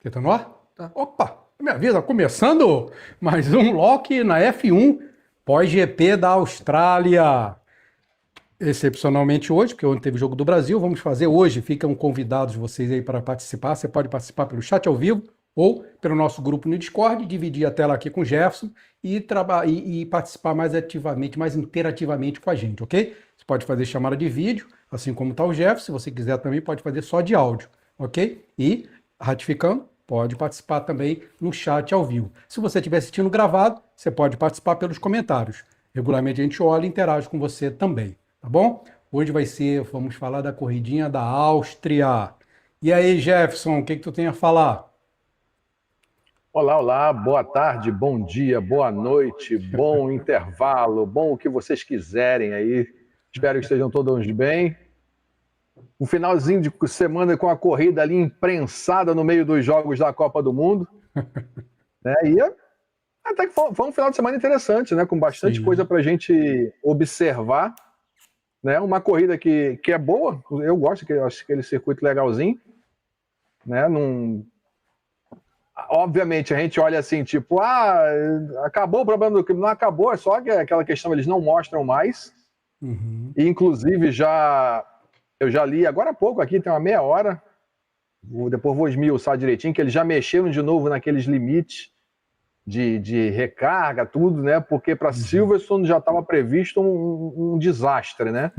Você tá no ar? Tá. Opa, minha vida, começando mais um Loki na F1, pós-GP da Austrália. Excepcionalmente hoje, porque ontem teve Jogo do Brasil, vamos fazer hoje. Ficam convidados vocês aí para participar. Você pode participar pelo chat ao vivo ou pelo nosso grupo no Discord, dividir a tela aqui com o Jefferson e participar mais ativamente, mais interativamente com a gente, ok? Você pode fazer chamada de vídeo, assim como está o Jefferson. Se você quiser também, pode fazer só de áudio, ok? E, ratificando, pode participar também no chat ao vivo. Se você estiver assistindo gravado, você pode participar pelos comentários. Regularmente a gente olha e interage com você também. Tá bom? Hoje vamos falar da corridinha da Áustria. E aí, Jefferson, o que tu tem a falar? Olá, olá, boa tarde, bom dia, boa noite, bom intervalo, bom o que vocês quiserem aí. Espero que estejam todos bem. Um finalzinho de semana com a corrida ali imprensada no meio dos jogos da Copa do Mundo. Né? E até que foi um final de semana interessante, né? Com bastante coisa para a gente observar. Né? Uma corrida que é boa, eu gosto, acho aquele circuito legalzinho. Né? Obviamente a gente olha assim, tipo, acabou o problema do clima. Não acabou, é só que aquela questão, eles não mostram mais. Uhum. E, inclusive, eu já li agora há pouco aqui, tem uma meia hora, depois vou esmiuçar direitinho, que eles já mexeram de novo naqueles limites de recarga, tudo, né? Porque para Silverstone já estava previsto um desastre, né?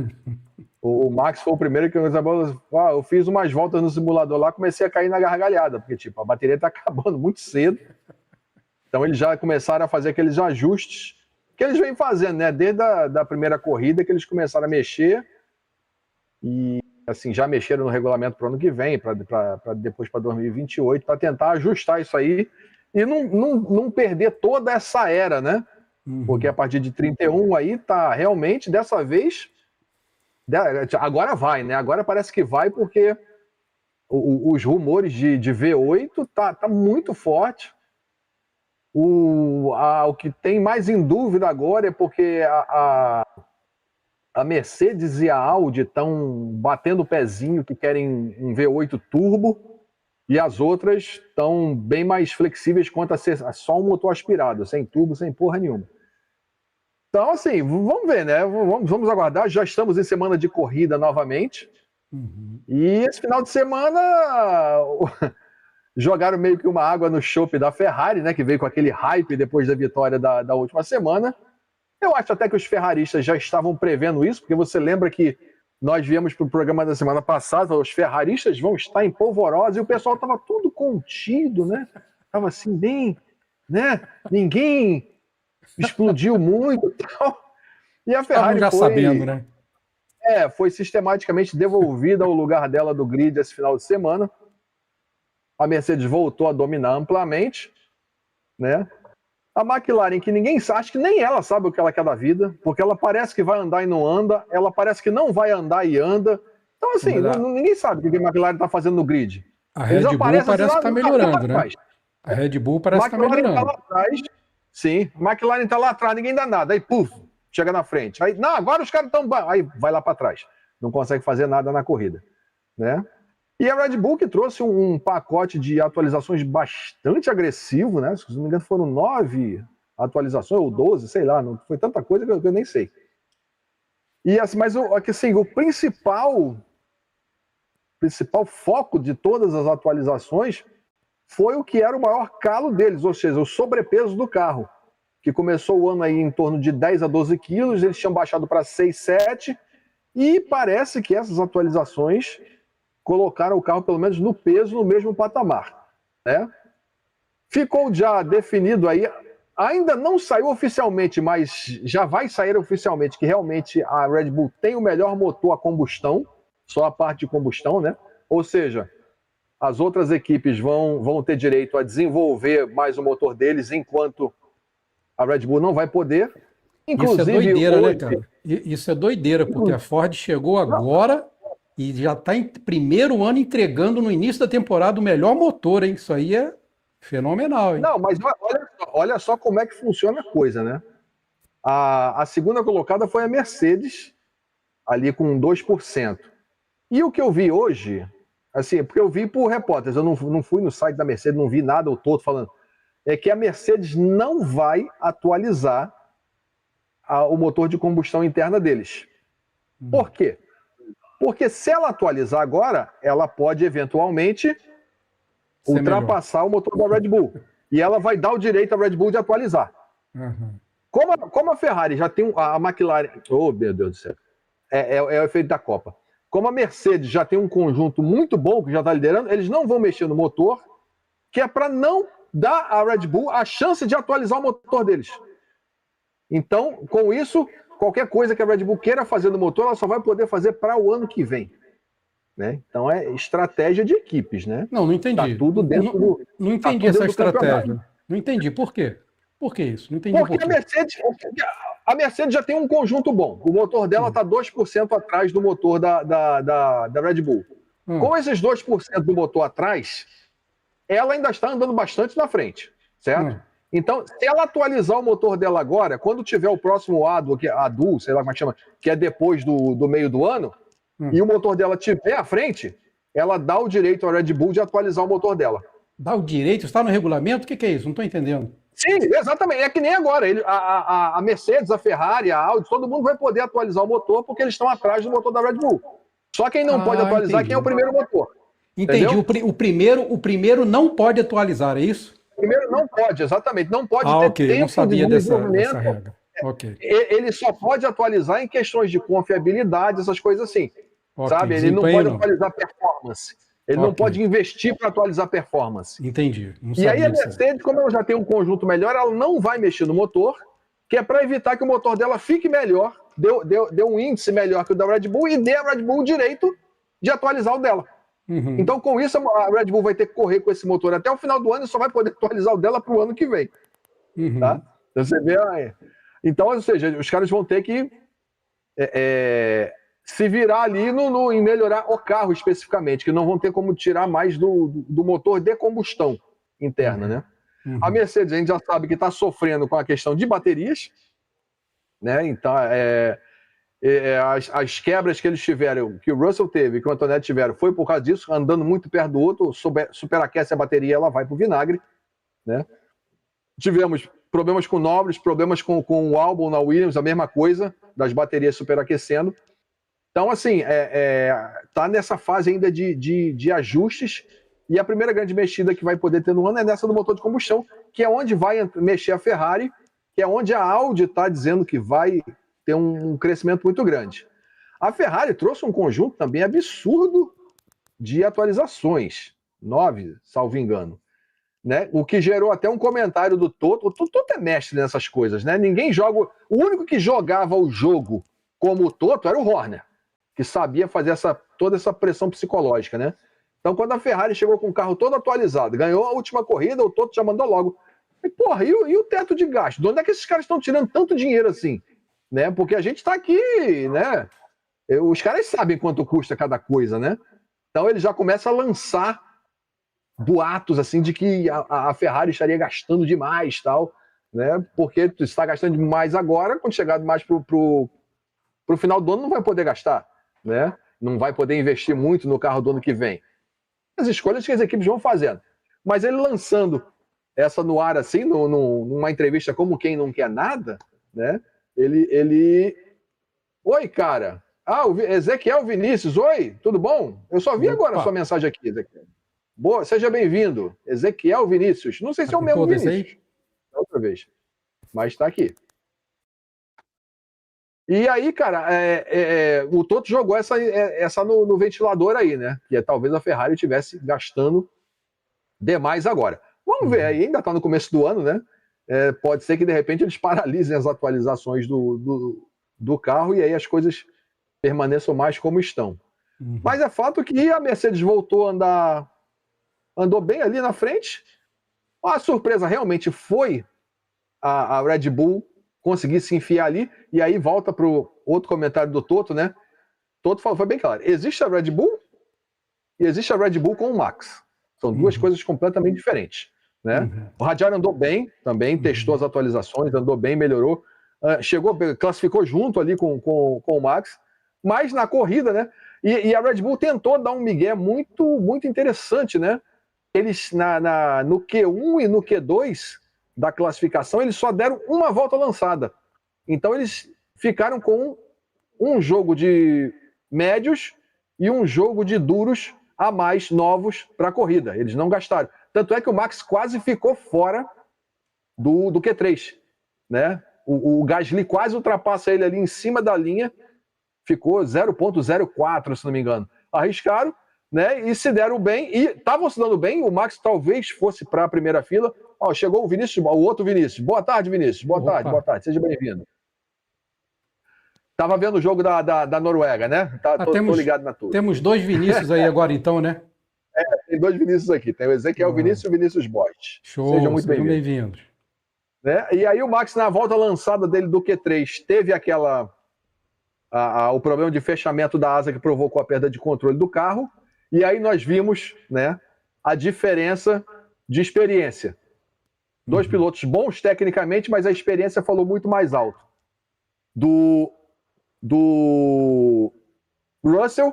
O Max foi o primeiro que eu fiz umas voltas no simulador lá, comecei a cair na gargalhada, porque tipo, a bateria está acabando muito cedo. Então eles já começaram a fazer aqueles ajustes que eles vêm fazendo, né? Desde da primeira corrida que eles começaram a mexer e assim, já mexeram no regulamento para o ano que vem, depois para 2028, para tentar ajustar isso aí e não perder toda essa era, né? Porque a partir de 31 aí tá realmente, dessa vez, agora vai, né? Agora parece que vai porque os rumores de V8 tá muito forte. O que tem mais em dúvida agora é porque a Mercedes e a Audi estão batendo o pezinho que querem um V8 turbo e as outras estão bem mais flexíveis quanto a ser só um motor aspirado, sem turbo, sem porra nenhuma. Então, assim, vamos ver, né? Vamos aguardar. Já estamos em semana de corrida novamente. E esse final de semana jogaram meio que uma água no chope da Ferrari, né? Que veio com aquele hype depois da vitória da última semana. Eu acho até que os ferraristas já estavam prevendo isso, porque você lembra que nós viemos para o programa da semana passada, os ferraristas vão estar em polvorosa, e o pessoal estava tudo contido, né? Estava assim, bem, né? Ninguém explodiu muito e tal. E a Ferrari já sabendo, né? foi sistematicamente devolvida ao lugar dela do grid esse final de semana. A Mercedes voltou a dominar amplamente, né? A McLaren, que ninguém sabe, acho que nem ela sabe o que ela quer da vida, porque ela parece que vai andar e não anda, ela parece que não vai andar e anda. Então, assim, ninguém sabe o que a McLaren está fazendo no grid. A Red Bull parece que está melhorando, né? A Red Bull parece que está melhorando. Tá lá atrás, sim, a McLaren está lá atrás, ninguém dá nada. Aí, puf, chega na frente. Aí, não, agora os caras estão... Aí vai lá para trás. Não consegue fazer nada na corrida, né? E a Red Bull que trouxe um pacote de atualizações bastante agressivo, né? Se não me engano, foram 9 atualizações, ou 12, sei lá, não foi tanta coisa que eu nem sei. E assim, mas assim, o principal foco de todas as atualizações foi o que era o maior calo deles, ou seja, o sobrepeso do carro, que começou o ano aí em torno de 10 a 12 quilos, eles tinham baixado para 6, 7, e parece que essas atualizações colocaram o carro, pelo menos no peso, no mesmo patamar, né? Ficou já definido aí, ainda não saiu oficialmente, mas já vai sair oficialmente que realmente a Red Bull tem o melhor motor a combustão, só a parte de combustão, né? Ou seja, as outras equipes vão ter direito a desenvolver mais o motor deles, enquanto a Red Bull não vai poder. Inclusive, isso é doideira, hoje, né, cara? Isso é doideira, porque a Ford chegou agora... E já está em primeiro ano entregando no início da temporada o melhor motor, hein? Isso aí é fenomenal, hein? Não, mas olha só como é que funciona a coisa, né? A segunda colocada foi a Mercedes, ali com 2%. E o que eu vi hoje, assim, porque eu vi por repórteres, eu não fui no site da Mercedes, não vi nada, o Toto falando, é que a Mercedes não vai atualizar o motor de combustão interna deles. Por quê? Porque se ela atualizar agora, ela pode eventualmente ultrapassar o motor da Red Bull. E ela vai dar o direito à Red Bull de atualizar. Uhum. Como a Ferrari já tem a McLaren... Oh, meu Deus do céu. É o efeito da Copa. Como a Mercedes já tem um conjunto muito bom, que já está liderando, eles não vão mexer no motor, que é para não dar à Red Bull a chance de atualizar o motor deles. Então, com isso, qualquer coisa que a Red Bull queira fazer no motor, ela só vai poder fazer para o ano que vem. Né? Então é estratégia de equipes, né? Não entendi. Tá tudo dentro do. Não entendi essa estratégia. Não entendi. Por quê? Por que isso? Não entendi porque a Mercedes já tem um conjunto bom. O motor dela está 2% atrás do motor da Red Bull. Com esses 2% do motor atrás, ela ainda está andando bastante na frente, certo? Então, se ela atualizar o motor dela agora, quando tiver o próximo ADU, sei lá como é que chama, que é depois do meio do ano, e o motor dela estiver à frente, ela dá o direito à Red Bull de atualizar o motor dela. Dá o direito? Está no regulamento? O que é isso? Não estou entendendo. Sim, exatamente. É que nem agora. A Mercedes, a Ferrari, a Audi, todo mundo vai poder atualizar o motor porque eles estão atrás do motor da Red Bull. Só quem não pode atualizar é quem é o primeiro motor. Entendi. O primeiro não pode atualizar, é isso? O primeiro não pode, exatamente. Não pode ter tempo não sabia de desenvolvimento. dessa regra. Okay. Ele só pode atualizar em questões de confiabilidade, essas coisas assim. Sabe? Ele não pode atualizar performance. Ele não pode investir para atualizar performance. Entendi. E aí a Mercedes, como ela já tem um conjunto melhor, ela não vai mexer no motor, que é para evitar que o motor dela fique melhor, dê um índice melhor que o da Red Bull e dê a Red Bull o direito de atualizar o dela. Uhum. Então, com isso, a Red Bull vai ter que correr com esse motor até o final do ano e só vai poder atualizar o dela para o ano que vem. Uhum. Tá? Você vê aí. Então, ou seja, os caras vão ter que se virar ali em melhorar o carro especificamente, que não vão ter como tirar mais do motor de combustão interna, né? Uhum. A Mercedes, a gente já sabe que está sofrendo com a questão de baterias, né? Então, as quebras que eles tiveram, que o Russell teve, que o Antonetti tiveram, foi por causa disso, andando muito perto do outro, superaquece a bateria, ela vai para o vinagre, né? Tivemos problemas com Norris, problemas com o Albon na Williams, a mesma coisa, das baterias superaquecendo. Então, assim, tá nessa fase ainda de ajustes, e a primeira grande mexida que vai poder ter no ano é nessa do motor de combustão, que é onde vai mexer a Ferrari, que é onde a Audi está dizendo que vai ter um crescimento muito grande. A Ferrari trouxe um conjunto também absurdo de atualizações, 9, salvo engano. Né? O que gerou até um comentário do Toto. O Toto é mestre nessas coisas, né? Ninguém joga. O único que jogava o jogo como o Toto era o Horner, que sabia fazer toda essa pressão psicológica, né? Então, quando a Ferrari chegou com o carro todo atualizado, ganhou a última corrida, o Toto já mandou logo. E, porra, e o teto de gasto? De onde é que esses caras estão tirando tanto dinheiro assim? Né? Porque a gente está aqui, né? Os caras sabem quanto custa cada coisa, né? Então, ele já começa a lançar boatos assim de que a Ferrari estaria gastando demais, tal, né? Porque tu está gastando demais agora, quando chegar mais pro final do ano não vai poder gastar, né? Não vai poder investir muito no carro do ano que vem. As escolhas que as equipes vão fazendo. Mas ele lançando essa no ar assim, numa entrevista como quem não quer nada, né? Ele... Oi, cara. O Ezequiel Vinícius. Oi, tudo bom? Eu só vi agora a sua mensagem aqui, Ezequiel. Boa, seja bem-vindo. Ezequiel Vinícius. Não sei se é o mesmo Vinícius. Outra vez. Mas está aqui. E aí, cara, o Toto jogou essa no ventilador aí, né? Que talvez a Ferrari estivesse gastando demais agora. Vamos ver, aí ainda está no começo do ano, né? Pode ser que, de repente, eles paralisem as atualizações do carro e aí as coisas permaneçam mais como estão. Uhum. Mas é fato que a Mercedes voltou a andar... Andou bem ali na frente. A surpresa realmente foi a Red Bull conseguir se enfiar ali. E aí volta para o outro comentário do Toto, né? Toto falou, foi bem claro. Existe a Red Bull e existe a Red Bull com o Max. São duas coisas completamente diferentes. Né? O Hadjar andou bem também, testou as atualizações, andou bem, melhorou. Classificou junto ali com o Max. Mas na corrida, né? E a Red Bull tentou dar um migué muito, muito interessante, né? Eles, no Q1 e no Q2 da classificação, eles só deram uma volta lançada. Então, eles ficaram com um jogo de médios e um jogo de duros a mais novos para a corrida. Eles não gastaram. Tanto é que o Max quase ficou fora do Q3, né? O Gasly quase ultrapassa ele ali em cima da linha, ficou 0,04, se não me engano. Arriscaram, né? E se deram bem, e estavam se dando bem. O Max talvez fosse para a primeira fila. Ó, chegou o Vinícius, o outro Vinícius. Boa tarde, Vinícius. Boa tarde, seja bem-vindo. Tava vendo o jogo da Noruega, né? Tô ligado na tudo. Temos 2 Vinícius aí agora, então, né? Tem 2 Vinícius aqui. Tem o Ezequiel Vinícius e o Vinícius Boit. Show, sejam muito bem-vindos. Né? E aí o Max, na volta lançada dele do Q3, teve o problema de fechamento da asa que provocou a perda de controle do carro. E aí nós vimos, né, a diferença de experiência. 2 pilotos bons tecnicamente, mas a experiência falou muito mais alto. Do Russell,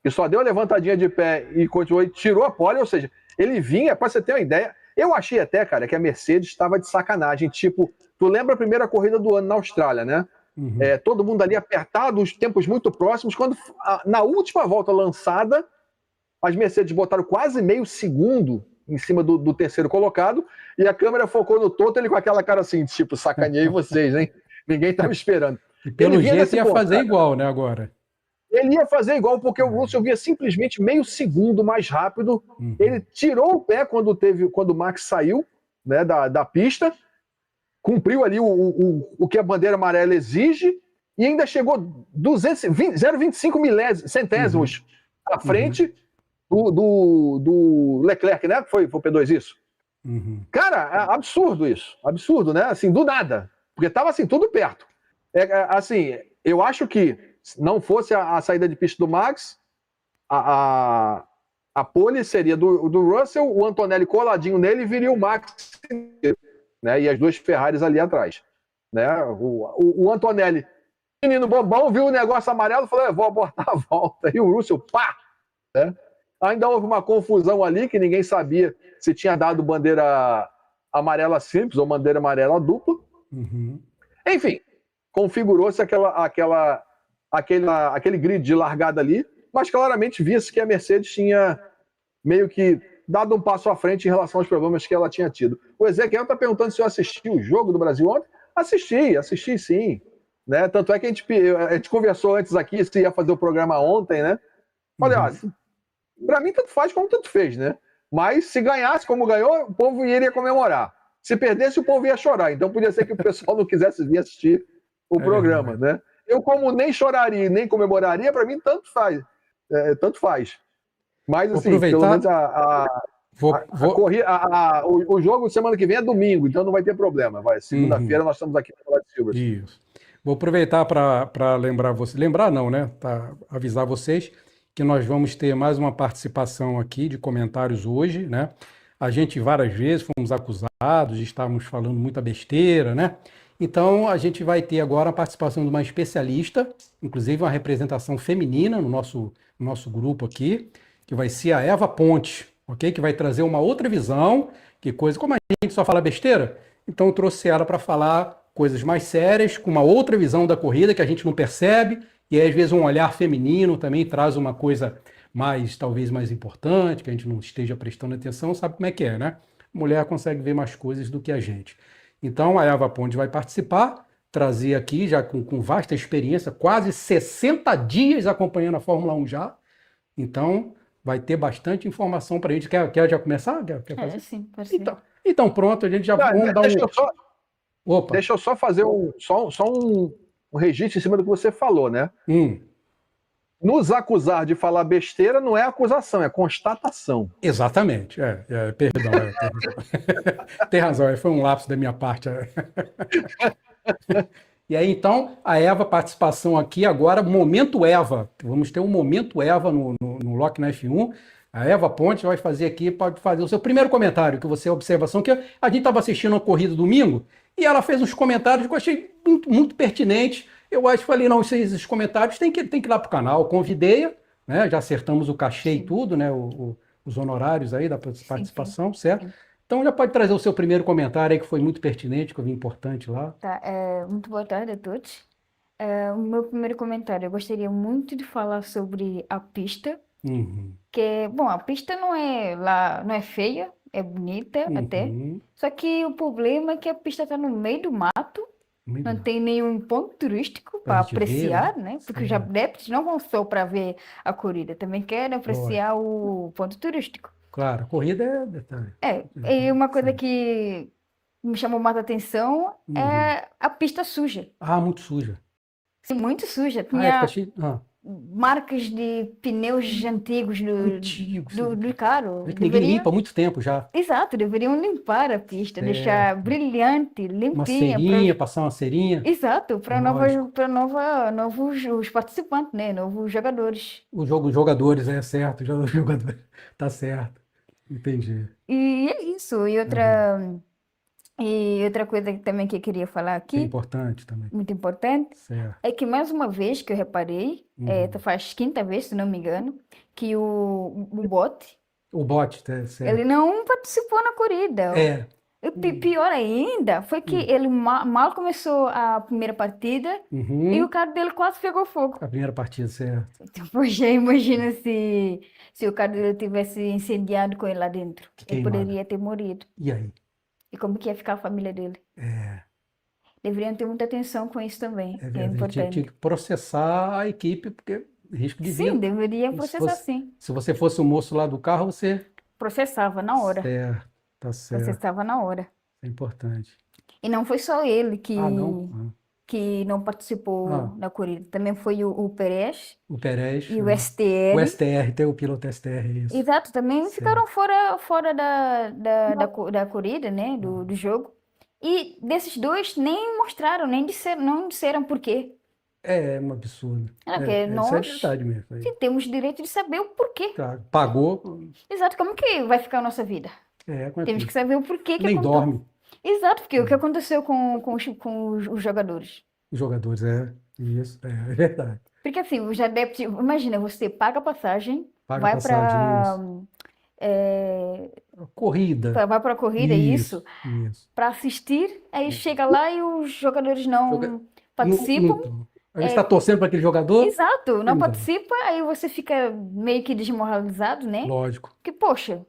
que só deu a levantadinha de pé e continuou, e tirou a pole, ou seja, ele vinha, para você ter uma ideia, eu achei até, cara, que a Mercedes estava de sacanagem, tipo, tu lembra a primeira corrida do ano na Austrália, né? Todo mundo ali apertado, os tempos muito próximos, quando na última volta lançada, as Mercedes botaram quase meio segundo em cima do terceiro colocado, e a câmera focou no Toto, ele com aquela cara assim, tipo, sacaneei vocês, hein? Ninguém estava esperando. E pelo jeito ia fazer igual, né, agora? Ele ia fazer igual, porque o Russell via simplesmente meio segundo mais rápido. Ele tirou o pé quando o Max saiu, né, da pista, cumpriu ali o que a bandeira amarela exige, e ainda chegou 0,25 centésimos à frente do Leclerc, né? Foi o P2 isso? Cara, é absurdo isso. Absurdo, né? Assim, do nada. Porque estava assim, tudo perto. Assim, eu acho que se não fosse a saída de pista do Max, a pole seria do Russell, o Antonelli coladinho nele, viria o Max, né? E as 2 Ferraris ali atrás, né? O Antonelli, menino bobão, viu o negócio amarelo, falou, vou abortar a volta, e o Russell, pá, né? Ainda houve uma confusão ali, que ninguém sabia se tinha dado bandeira amarela simples ou bandeira amarela dupla. Enfim, configurou-se aquele grid de largada ali, mas claramente via-se que a Mercedes tinha meio que dado um passo à frente em relação aos problemas que ela tinha tido. O Ezequiel está perguntando se eu assisti o jogo do Brasil ontem. Assisti sim. Né? Tanto é que a gente conversou antes aqui se ia fazer o programa ontem, né? Olha, para mim tanto faz como tanto fez, né? Mas se ganhasse como ganhou, o povo iria comemorar. Se perdesse, o povo ia chorar. Então podia ser que o pessoal não quisesse vir assistir o programa, né? Eu, como nem choraria nem comemoraria, para mim tanto faz. Tanto faz. Mas, assim, pelo menos o jogo semana que vem é domingo, então não vai ter problema. Segunda-feira nós estamos aqui para falar de Silverstone. Isso. Vou aproveitar para lembrar vocês. Lembrar não, né? Para avisar vocês que nós vamos ter mais uma participação aqui de comentários hoje, né? A gente várias vezes fomos acusados de estarmos falando muita besteira, né? Então a gente vai ter agora a participação de uma especialista, inclusive uma representação feminina no nosso grupo aqui, que vai ser a Eva Ponte, ok? Que vai trazer uma outra visão, que coisa, como a gente só fala besteira, então eu trouxe ela para falar coisas mais sérias, com uma outra visão da corrida que a gente não percebe, e aí, às vezes um olhar feminino também traz uma coisa talvez mais importante, que a gente não esteja prestando atenção, sabe como é que é, né? Mulher consegue ver mais coisas do que a gente. Então a Eva Ponte vai participar, trazer aqui, já com vasta experiência, quase 60 dias acompanhando a Fórmula 1 já, então vai ter bastante informação para a gente. Quer já começar? Quer fazer? Sim, pode ser. Então pronto, a gente já vamos dar Deixa eu só fazer um registro em cima do que você falou, né? Nos acusar de falar besteira não é acusação, é constatação. Exatamente. Perdão. Tem razão, foi um lapso da minha parte. E aí, então, a Eva, participação aqui agora, Momento Eva. Vamos ter um Momento Eva no Lock na F1. A Eva Ponte vai fazer aqui, pode fazer o seu primeiro comentário, que você observação, que a gente estava assistindo a corrida domingo, e ela fez uns comentários que eu achei muito, muito pertinentes. Eu falei, não, esses comentários tem que ir lá para o canal. Convidei-a, né? Já acertamos o cachê e Sim. tudo, né? Os honorários aí da Sim, participação, certo? sim. Então já pode trazer o seu primeiro comentário aí, que foi muito pertinente, que eu vi importante lá. Tá, muito boa tarde a todos. O meu primeiro comentário, eu gostaria muito de falar sobre a pista, Uhum, bom, a pista não é lá, não é feia, é bonita até, uhum. só que o problema é que a pista está no meio do mato, não Muito tem nenhum ponto turístico pra para gente ver, né? apreciar, né? Porque os Certo. adeptos não vão só para ver a corrida, também querem apreciar o ponto turístico. Claro, a corrida é detalhe. E uma coisa Sim. que me chamou mais atenção Uhum. é a pista suja. Ah, muito suja. Sim, muito suja. Fica Tinha cheio. marcas de pneus antigos Antigo, sim. do carro. Vê que ninguém limpa há muito tempo já. Exato, deveriam limpar a pista, É. deixar brilhante, Uma limpinha. cerinha, passar uma cerinha. Exato, para Lógico. novos os participantes, né? Novos jogadores. Os jogadores, é certo. Os jogadores. Tá certo. Entendi. E é isso. E outra coisa também que eu queria falar Que é aqui, importante também. muito importante, Certo. é que mais uma vez que eu reparei, faz quinta vez, se não me engano, que o bote, O bote, certo. ele não participou na corrida. É. E pior ainda foi que ele mal começou a primeira partida e o carro dele quase pegou fogo. A primeira partida, certo. Então, poxa, imagina se o carro dele tivesse incendiado com ele lá dentro. Ele Queimado. poderia ter morrido. E aí? E como que ia ficar a família dele? Deveriam ter muita atenção com isso também, que é Tinha importante. que processar a equipe, porque risco de vida. Sim, deveria Se processar fosse, sim. se você fosse o moço lá do carro, você. Processava na hora. Certo, tá certo. Processava na hora. É importante. E não foi só ele Não? que não participou da corrida. Também foi o Perez O Perez. e o STR. O STR, tem o piloto STR, isso. Exato, também Certo. ficaram fora da corrida, né? Do jogo. E desses dois nem mostraram, nem disseram por quê. É um absurdo. Porque Isso é nós verdade mesmo. sim, temos direito de saber o porquê. Claro, pagou. Exato, como que vai ficar a nossa vida? Como é Temos que saber o porquê que nem aconteceu. dorme Exato, porque o que aconteceu com os jogadores. os jogadores, isso, é verdade. Porque assim, os adeptos, imagina, você paga a passagem, Paga vai a passagem, para corrida. vai para a corrida, Isso. para assistir, aí chega lá e os jogadores não participam. A gente está torcendo para aquele jogador? Exato, não Então. participa, aí você fica meio que desmoralizado, né? Lógico. Que, poxa,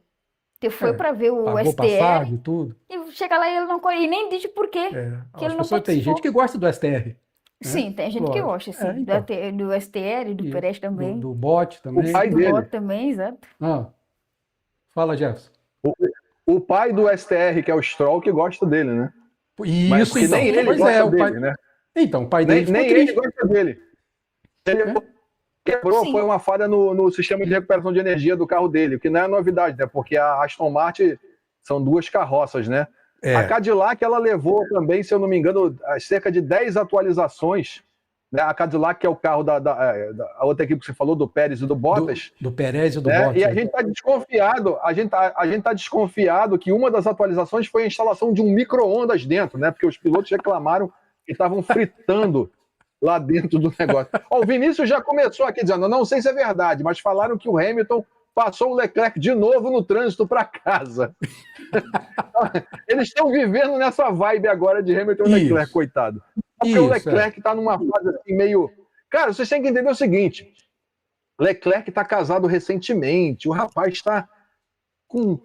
você foi para ver o Pagou STR passagem, tudo. e chega lá e ele não e nem diz por quê. Que ele não Tem participou. gente que gosta do STR. Sim, tem gente que gosta, sim. Então. Do STR, do Perez também. Do bote também. O pai do dele. bote também, exato. Fala, Jefferson. O pai do STR, que é o Stroll, que gosta dele, né? Isso, então. Nem ele gosta dele, né? Então, o pai dele nem ele gosta dele. Ele quebrou, foi uma falha no sistema de recuperação de energia do carro dele, o que não é novidade, né? Porque a Aston Martin são duas carroças, né? A Cadillac, ela levou também, se eu não me engano, cerca de 10 atualizações. Né? A Cadillac, que é o carro da a outra equipe que você falou, do Pérez e do Bottas. Do Pérez e do né? Bottas. E a gente está desconfiado, a gente tá desconfiado que uma das atualizações foi a instalação de um micro-ondas dentro, né? Porque os pilotos reclamaram que estavam fritando lá dentro do negócio. O Vinícius já começou aqui dizendo, não sei se é verdade, mas falaram que o Hamilton passou o Leclerc de novo no trânsito para casa. Eles estão vivendo nessa vibe agora de Hamilton e Leclerc, coitado. Porque o Leclerc está numa fase assim meio... Cara, vocês têm que entender o seguinte, Leclerc está casado recentemente, o rapaz está com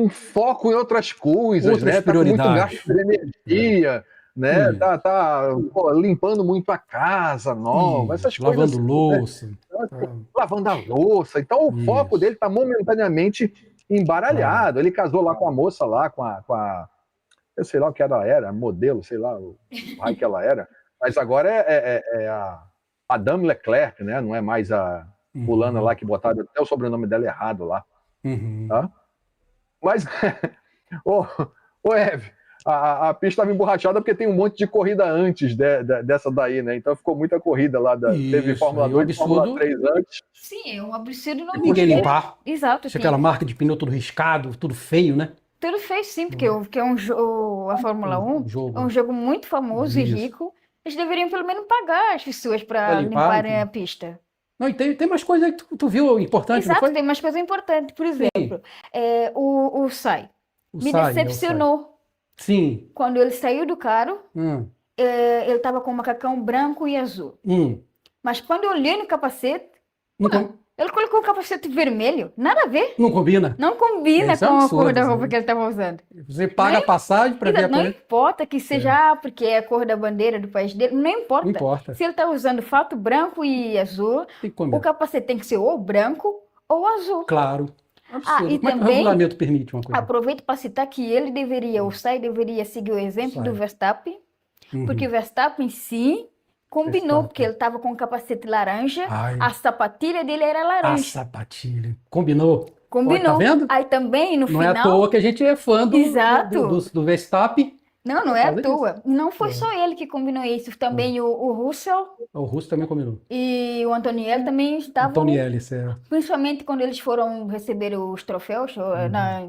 foco em outras coisas, né? Tá com muito gasto de energia, né? Tá limpando muito a casa nova, essas coisas. Lavando louça. Né? Lavando a louça. Então o foco dele está momentaneamente embaralhado. Ele casou lá com a moça lá, com a eu sei lá o que ela era, modelo, sei lá o raio que ela era. Mas agora é a Madame Leclerc, né? Não é mais a fulana lá que botaram até o sobrenome dela errado lá. Tá? Mas, ô Eve, a pista estava emborrachada porque tem um monte de corrida antes dessa daí, né? Então ficou muita corrida lá. Teve Fórmula 2 e Fórmula 3 antes. Sim, é um absurdo. Não ninguém limpar. Exato. Tinha aquela marca de pneu tudo riscado, tudo feio, né? Tudo feio, sim, porque é um jogo, a Fórmula 1 é um jogo muito famoso e rico. Eles deveriam pelo menos pagar as pessoas para limparem a pista. Não, e tem mais coisa aí que tu viu importante, não Exato, foi? tem umas coisas importantes. Por exemplo, o Sai O me Sai, decepcionou. Sim. Quando ele saiu do carro, Hum, ele estava com um macacão branco e azul. hum. Mas quando eu olhei no capacete, Não, ele colocou o capacete vermelho. Nada a ver. não combina. Não combina Isso é com a cor absurdo, da isso roupa aí. que ele estava usando. Você paga a passagem para ver a Não coisa. importa que seja porque é a cor da bandeira do país dele, não importa. Não importa. Se ele está usando fato branco e azul, Tem que o comer. capacete tem que ser ou branco ou azul. Claro. Absurdo. e Como é que o também- regulamento permite uma coisa? Aproveito para citar que ele deveria, o Sai deveria seguir o exemplo Sai. do Verstappen, Uhum. porque o Verstappen sim combinou, Verstappen. porque ele estava com o capacete laranja, Ai. a sapatilha dele era A laranja. sapatilha. Combinou. Combinou. Olha, tá vendo? Aí também no Não é à final. toa que a gente é fã Exato. do Verstappen. Não é à Por causa toa. Não foi É. só ele que combinou isso, também o Russell O Russo também combinou. e o Antonielli também estavam, Tony Ellis, é. principalmente quando eles foram receber os troféus na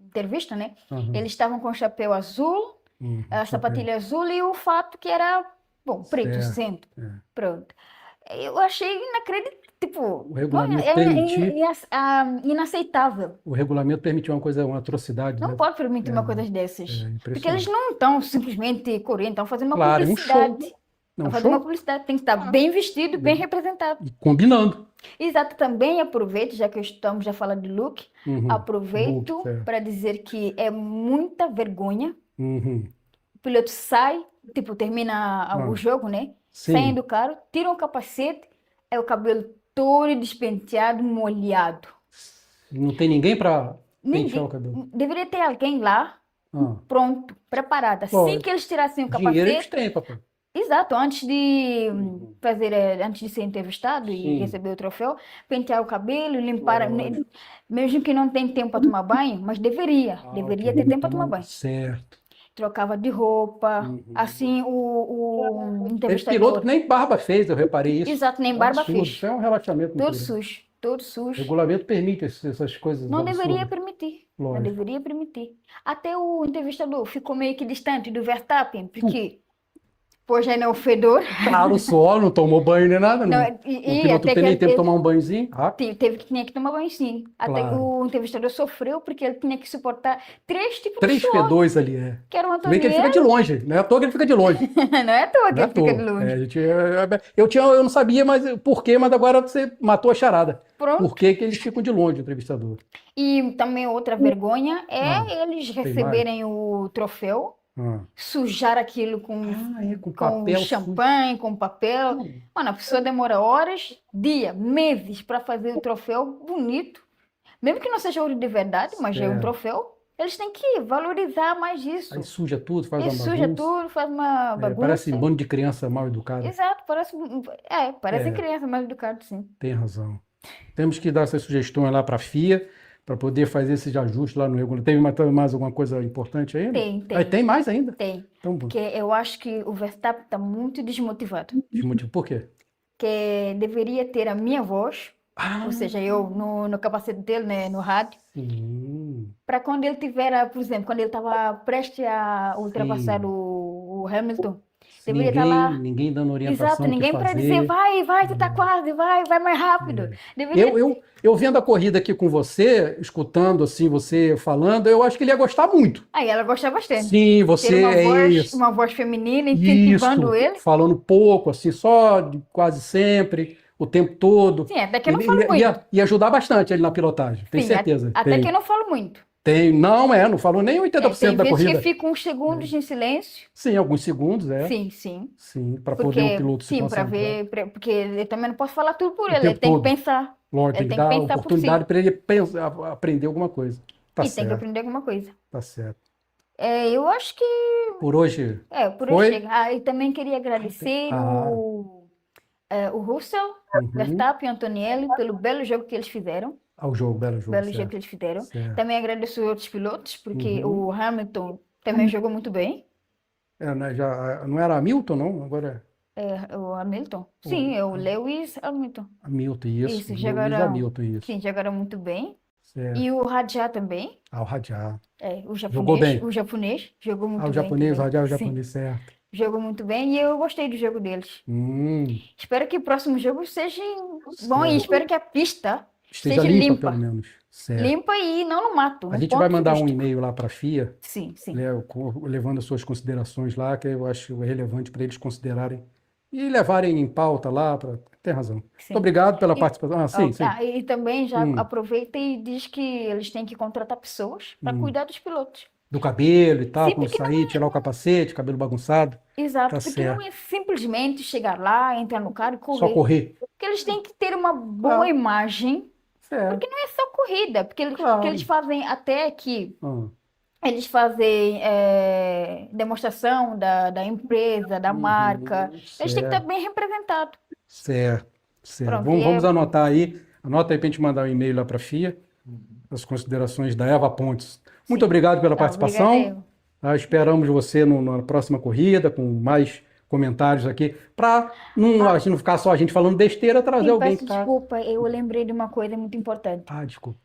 entrevista, né? Uhum. Eles estavam com o chapéu azul, Uhum. a sapatilha azul e o fato que era, bom, preto, Certo, cinto. é. Pronto. Eu achei inacreditável, tipo, O regulamento é permitir. inaceitável. O regulamento permitiu uma coisa, uma atrocidade, Não né? pode permitir uma É, coisa dessas. é Porque impressionante. eles não estão simplesmente correndo, estão fazendo uma Claro, é um show. publicidade. Não, Estão fazendo uma show? publicidade, tem que estar bem vestido, bem representado. E combinando. Exato, também aproveito, já que estamos a falar de look, Uhum. aproveito Look, é. para dizer que é muita vergonha. Uhum. O piloto sai, tipo, termina o jogo, né? Sim. Saem do carro, tiram o capacete, é o cabelo todo despenteado, molhado. Não tem ninguém para Ninguém. pentear o cabelo. Deveria ter alguém lá, Ah. pronto, preparado. Assim Lógico. que eles tirassem o Dinheiro eles capacete, têm, papai. exato, antes de antes de ser entrevistado e Sim. receber o troféu, pentear o cabelo, limpar, Lógico. mesmo que não tenha tempo para tomar banho, mas deveria ter tempo para tomar banho. Certo. Trocava de roupa, Uhum. assim o Teve entrevistador, piloto que nem barba fez, eu reparei isso. exato, nem É um barba absurdo, fez, Isso é um relaxamento muito todo grande. sujo, todo O sujo. regulamento permite essas coisas Não deveria absurdas. permitir, não Lógico. deveria permitir. Até o entrevistador ficou meio que distante do Verstappen, porque pois já não é o fedor. Claro, o suor, não tomou banho nem nada. Não, Não. e O piloto até não tem que nem ele tempo de tomar um banhozinho. Rápido. tinha que tomar banho sim. Até que Claro. o entrevistador sofreu porque ele tinha que suportar 3 tipos de Três suor, fedores ali, é. que era o Também que ele fica Antonielli. de longe. Não é à toa que ele fica de longe. Não é à toa que Não é à ele fica de toa. longe. É, eu não sabia por quê, mas agora você matou a charada. Pronto. Por que que eles ficam de longe, o entrevistador? E também outra vergonha é eles mais? receberem o troféu, Ah. sujar aquilo com Com com papel champanhe, com papel. sujo. Mano, a pessoa demora horas, dias, meses para fazer o troféu bonito. Mesmo que não seja ouro de verdade, mas é um Certo. troféu. Eles têm que valorizar mais isso. Aí suja tudo, faz E uma suja bagunça. tudo, faz uma É, bagunça. parece um bando de criança mal educada. Exato, parecem É. crianças mal educadas, sim. Tem razão. Temos que dar essas sugestões lá para a FIA, para poder fazer esses ajustes lá no regulamento. Tem mais alguma coisa importante aí? Tem. Ah, tem mais ainda? Tem. Então, Porque eu acho que o Verstappen está muito desmotivado. por quê? Que deveria ter a minha voz, Ah, ou seja, eu no capacete dele, né, no rádio, sim. para quando ele tiver, por exemplo, quando ele estava prestes a ultrapassar o Hamilton, deveria estar lá. Ninguém dando orientação Exato, o que ninguém para fazer. dizer, vai, tu tá quase, vai mais rápido. Deveria Eu vendo a corrida aqui com você, escutando assim, você falando, eu acho que ele ia gostar muito. Aí ela gosta bastante. Sim, Ter você uma é voz, isso. uma voz feminina incentivando Isso, ele. falando pouco, assim, só quase sempre, o tempo todo. Sim, até que eu não Ele falo muito. ia ajudar bastante ele na pilotagem, tenho Sim, certeza. até Tem. que eu não falo muito. Não falou nem 80% Tem da vezes corrida. que fico uns segundos em silêncio. Sim, alguns segundos, Sim. Sim, para poder o piloto se Sim, para concentrar. ver, porque eu também não posso falar tudo por O ele, ele tempo tem que todo. pensar. Lógico, tem Ele que tem que dar pensar por oportunidade para ele aprender alguma coisa. Tá E tem que certo, aprender alguma coisa. tá certo. Eu acho que Por hoje, por Foi? hoje chega. E também queria agradecer Ah. o Russell, uhum, Verstappen e Antonielli pelo belo jogo que eles fizeram. ao jogo, belo jogo, Belo jogo certo, que eles fizeram. certo. Também agradeço os outros pilotos, porque Uhum. o Hamilton também jogou muito bem. Né, não era Hamilton, não? Agora O Hamilton. Sim, é o Lewis Hamilton. é Hamilton, isso. Isso, Lewis jogaram. Hamilton, isso. Sim, jogaram muito bem. Certo. E o Rajah também. O Radiar. O Jogou bem. japonês jogou muito O bem japonês, o também. Radiar, o Sim, japonês, certo. jogou muito bem e eu gostei do jogo deles. Espero que o próximo jogo seja bom e espero que a pista Esteja seja limpa, limpa. pelo menos. Certo. Limpa e não no mato, A no gente vai ponto mandar um turístico. e-mail lá para a FIA, Sim, sim. né, levando as suas considerações lá, que eu acho relevante para eles considerarem e levarem em pauta lá. Tem razão. Muito Sim. obrigado pela E, participação. Ah, sim, sim. e também já Hum. aproveita e diz que eles têm que contratar pessoas para cuidar dos pilotos. Do cabelo e tal, Sim, quando porque não sair, tirar o capacete, cabelo bagunçado. Exato, Tá porque certo. não é simplesmente chegar lá, entrar no carro e Só correr. correr. Porque eles têm que ter uma boa Ah. imagem, Certo. porque não é só corrida, porque Claro. eles fazem até que Ah. eles fazem demonstração da empresa, da marca. Eles têm que estar Certo. bem representados. Certo. Certo. Pronto, Vamos anotar aí. Anota aí para a gente mandar um e-mail lá para a FIA. As considerações da Eva Pontes. Muito Sim. obrigado pela Tá, participação. obrigada eu. Tá, esperamos você na próxima corrida, com mais comentários aqui, para a gente não ficar só a gente falando besteira, trazer Sim, alguém peço que está. desculpa, eu lembrei de uma coisa muito importante. Ah, desculpa.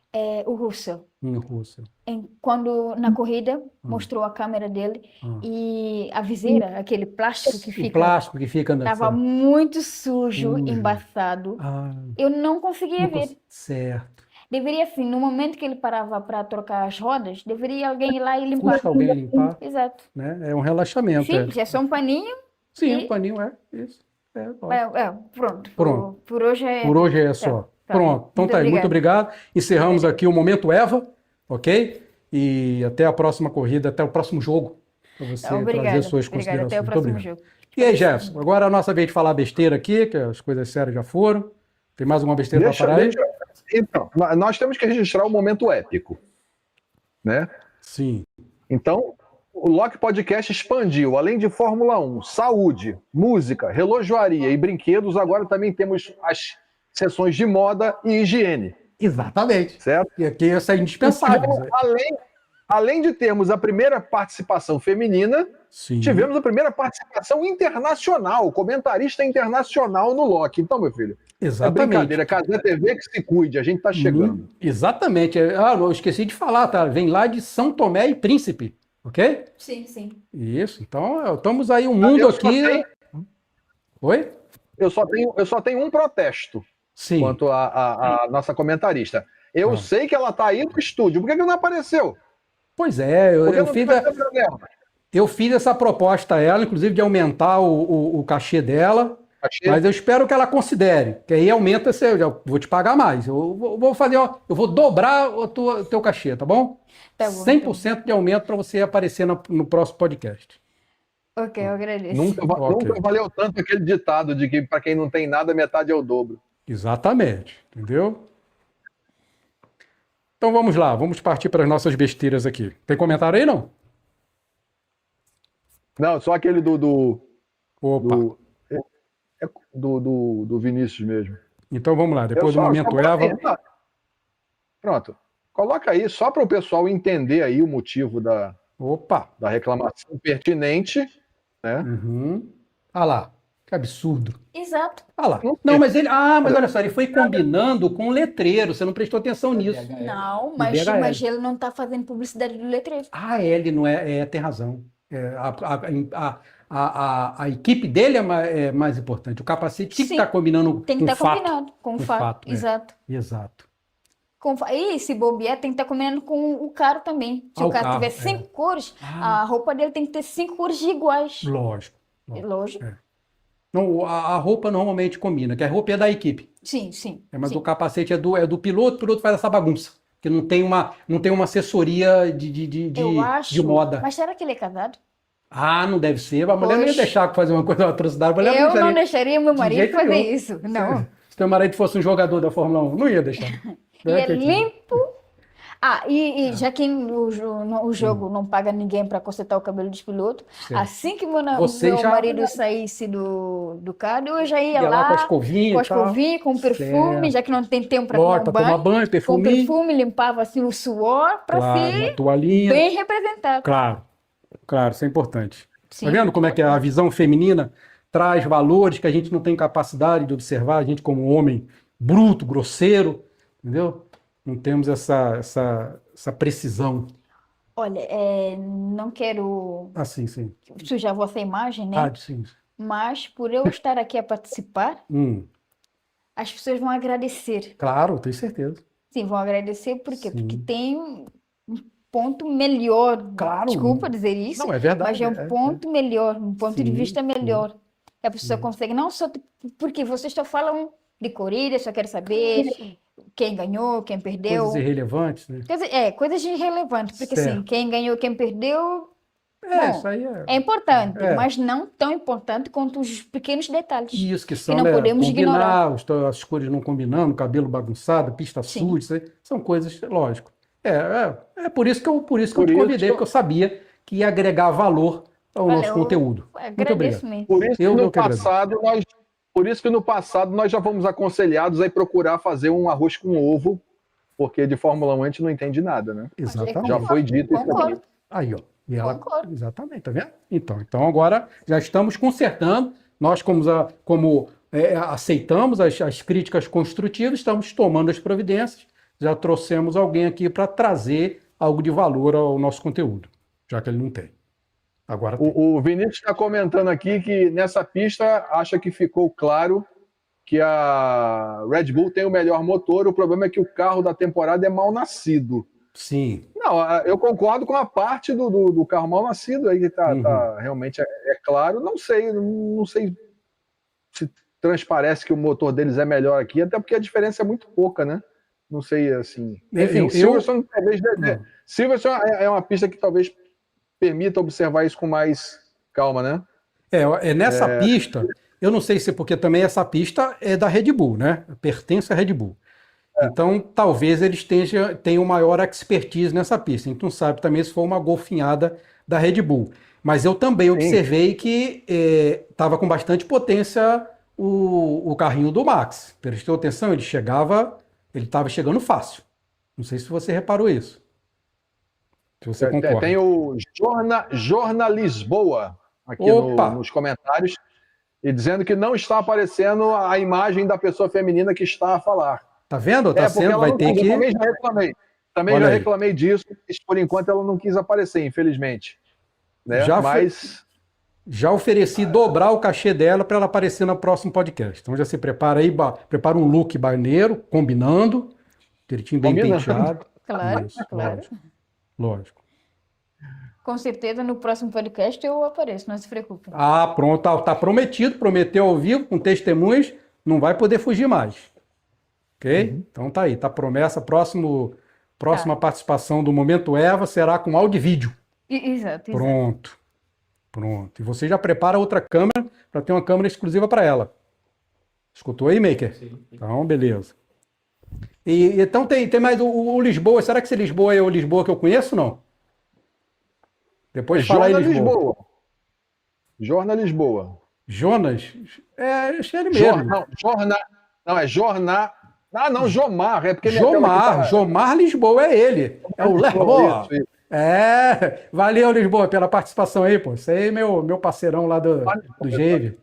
O Russell, Russo. quando na corrida mostrou a câmera dele e a viseira, aquele plástico que O fica, plástico que fica estava muito sujo, Sujo. embaçado. Ah, Eu não conseguia não ver. certo. Deveria, assim, no momento que ele parava para trocar as rodas, deveria alguém ir lá e limpar. Custa alguém limpar, Exato. né? É um relaxamento. Simples, é só um paninho. Sim, e- um paninho é isso. Lógico. Pronto. Pronto. Por hoje é. Por hoje é só. Tá. Pronto. Então Muito tá aí. Muito obrigada. obrigado. Encerramos aqui o Momento Eva, ok? E até a próxima corrida, até o próximo jogo, para você Tá, obrigada. trazer suas Obrigada. considerações. Até o Muito próximo obrigado. jogo. E aí, Jefferson, agora é a nossa vez de falar besteira aqui, que as coisas sérias já foram. Tem mais alguma besteira para falar aí? Então, nós temos que registrar o momento épico, né? Sim. Então, o Loki Podcast expandiu, além de Fórmula 1, saúde, música, relojoaria e brinquedos, agora também temos as sessões de moda e higiene, Exatamente. certo? E aqui isso é indispensável. Então, além de termos a primeira participação feminina, Sim. tivemos a primeira participação internacional, comentarista internacional no Loki. Então, meu filho, Exatamente. é brincadeira, Casé TV que se cuide, a gente tá chegando. Exatamente. Ah, eu esqueci de falar, tá? Vem lá de São Tomé e Príncipe, ok? Sim, sim. Isso. Então, estamos aí, um mundo aqui. Oi? Eu só tenho um protesto Sim. quanto a nossa comentarista. Eu sei que ela tá aí no estúdio, por que não apareceu? Pois é, Por que não vai ter problema? eu fiz essa proposta a ela, inclusive de aumentar o cachê dela, mas eu espero que ela considere, que aí aumenta, eu vou te pagar mais. Eu vou fazer, eu vou dobrar o teu cachê, tá bom? Tá bom, 100% de aumento para você aparecer no próximo podcast. Ok, eu agradeço. Nunca valeu tanto aquele ditado de que para quem não tem nada, metade é o dobro. Exatamente, entendeu? Então vamos lá, vamos partir para as nossas besteiras aqui. Tem comentário aí, não? Não, só aquele Opa. do Vinícius mesmo. Então vamos lá, depois do momento Eva. Pronto. Coloca aí, só para o pessoal entender aí o motivo da reclamação pertinente, né? Ah lá, que absurdo. Exato. Ah lá. Não, mas olha só, ele foi combinando com o letreiro, você não prestou atenção nisso. Não, mas ele não está fazendo publicidade do letreiro. Ah, ele não tem razão. A equipe dele é mais importante. O capacete tem que estar combinando tem que com estar fato. combinado com o fato. Exato. Exato. E se bobear, tem que estar combinando com o carro também. Se o carro tiver 5 cores, a roupa dele tem que ter 5 cores iguais. Lógico. Lógico. Não, a roupa normalmente combina, que a roupa é da equipe. Sim, sim. Mas o capacete é do piloto, o piloto faz essa bagunça. Que não tem uma assessoria de moda. Mas será que ele é casado? Ah, não deve ser. A mulher não ia deixar fazer uma coisa, uma atrocidade. Eu não deixaria meu marido fazer isso. Não. Se teu marido fosse um jogador da Fórmula 1, não ia deixar. E é limpo. Já que o jogo não paga ninguém para consertar o cabelo dos pilotos, assim que meu marido saísse do carro, eu já ia lá com a escovinha, com perfume, já que não tem tempo para tomar banho, perfume. Com perfume, limpava assim o suor para ser bem representado. Claro, isso é importante. Sim. Tá vendo como é que a visão feminina traz valores que a gente não tem capacidade de observar, a gente como homem bruto, grosseiro, entendeu? Não temos essa precisão. Olha, não quero Sim. sujar vossa imagem, né? Sim. Mas por eu estar aqui a participar, Hum, as pessoas vão agradecer. claro, tenho certeza. Sim, vão agradecer por quê? Porque Sim. tem um ponto melhor. Claro. Desculpa dizer isso, Não, é mas verdade. é um ponto melhor, um ponto de vista Sim. melhor. Que a pessoa consegue, não só porque vocês só falam de corrida, só quer saber quem ganhou, quem Coisas perdeu. irrelevantes, né? Coisas irrelevantes, porque assim, Certo. quem ganhou, quem perdeu, Isso bom, aí é importante, é. mas não tão importante quanto os pequenos detalhes Isso que que são, não né? podemos ignorar. Combinar, as cores não combinando, cabelo bagunçado, pista Sim, suja, isso aí são coisas, lógico. É por isso que eu Por te isso, convidei, porque eu sabia que ia agregar valor ao nosso valeu, conteúdo. Muito obrigado. agradeço mesmo. por isso que Eu no que agradeço. passado nós, por isso que no passado nós já fomos aconselhados a procurar fazer um arroz com ovo, porque de Fórmula 1 a gente não entende nada, né? Exatamente. Já foi dito isso aqui. Concordo, Aí, ó. E ela, concordo. exatamente, tá vendo? Então agora já estamos consertando. Nós, aceitamos as críticas construtivas, estamos tomando as providências. Já trouxemos alguém aqui para trazer algo de valor ao nosso conteúdo, já que ele não tem. Agora tem. O Vinícius está comentando aqui que nessa pista acha que ficou claro que a Red Bull tem o melhor motor. O problema é que o carro da temporada é mal nascido. Sim. Não, eu concordo com a parte do carro mal nascido aí que realmente é claro. Não sei se transparece que o motor deles é melhor aqui, até porque a diferença é muito pouca, né? Não sei assim. Enfim, Silverstone talvez Silverstone é uma pista que talvez permita observar isso com mais calma, né? Nessa pista, eu não sei se porque também essa pista é da Red Bull, né? Pertence à Red Bull. Então, talvez eles tenham maior expertise nessa pista. Então, sabe também se foi uma golfinhada da Red Bull. Mas eu também observei que estava com bastante potência o carrinho do Max. Prestou atenção? Ele estava chegando fácil. Não sei se você reparou isso. Se você concorda. Tem o Jorna Lisboa aqui nos comentários e dizendo que não está aparecendo a imagem da pessoa feminina que está a falar. Tá vendo? Vai ter que... Eu também já reclamei. Também já reclamei disso, mas por enquanto ela não quis aparecer, infelizmente. Né? Já ofereci dobrar o cachê dela para ela aparecer no próximo podcast. Então já se prepara aí, prepara um look maneiro, combinando, direitinho bem penteado. Claro, Isso, claro. Lógico. Com certeza no próximo podcast eu apareço, não se preocupe. Pronto, tá prometido, prometeu ao vivo, com testemunhas, não vai poder fugir mais. Ok? Então tá aí, tá promessa, próxima participação do Momento Eva será com áudio e vídeo. Exato. Pronto. E você já prepara outra câmera para ter uma câmera exclusiva para ela. Escutou aí, Maker? Sim. Então, beleza. Então tem mais o Lisboa. Será que esse Lisboa é o Lisboa que eu conheço ou não? Depois fala aí Lisboa. Jorna Lisboa. Jonas? Acho que é ele mesmo. Jomar. É porque Jomar Lisboa é ele. É o Lisboa. Isso. Valeu, Lisboa, pela participação aí, pô. Você aí, meu parceirão lá do Gave.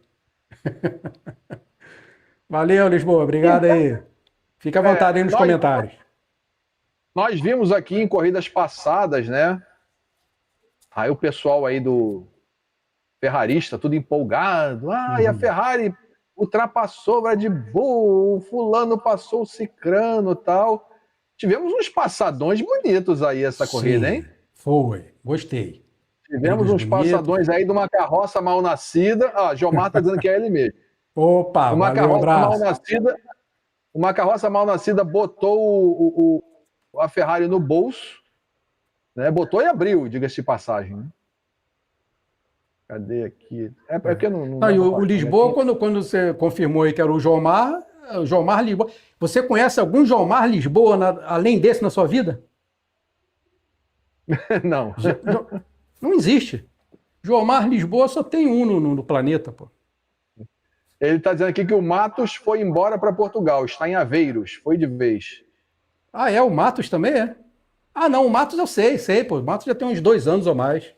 Valeu, Lisboa, obrigado aí. Fica à vontade aí nos comentários. Nós vimos aqui em corridas passadas, né? Aí o pessoal aí do ferrarista, tudo empolgado. E a Ferrari ultrapassou o Red Bull, o fulano passou o cicrano e tal. Tivemos uns passadões bonitos aí essa corrida, hein? Foi, gostei. Tivemos uns passadões aí de uma carroça mal nascida. Gilmar tá dizendo que é ele mesmo. Opa, uma carroça mal nascida botou a Ferrari no bolso, né? Botou e abriu, diga-se de passagem. Né? Cadê aqui? É porque não o Lisboa, quando você confirmou aí que era o Jomar Lisboa. Você conhece algum Jomar Lisboa além desse na sua vida? Não. Não existe. Jomar Lisboa só tem um no planeta, pô. Ele está dizendo aqui que o Matos foi embora para Portugal, está em Aveiros, foi de vez. O Matos também é? Não, o Matos eu sei, pô. O Matos já tem uns 2 anos ou mais.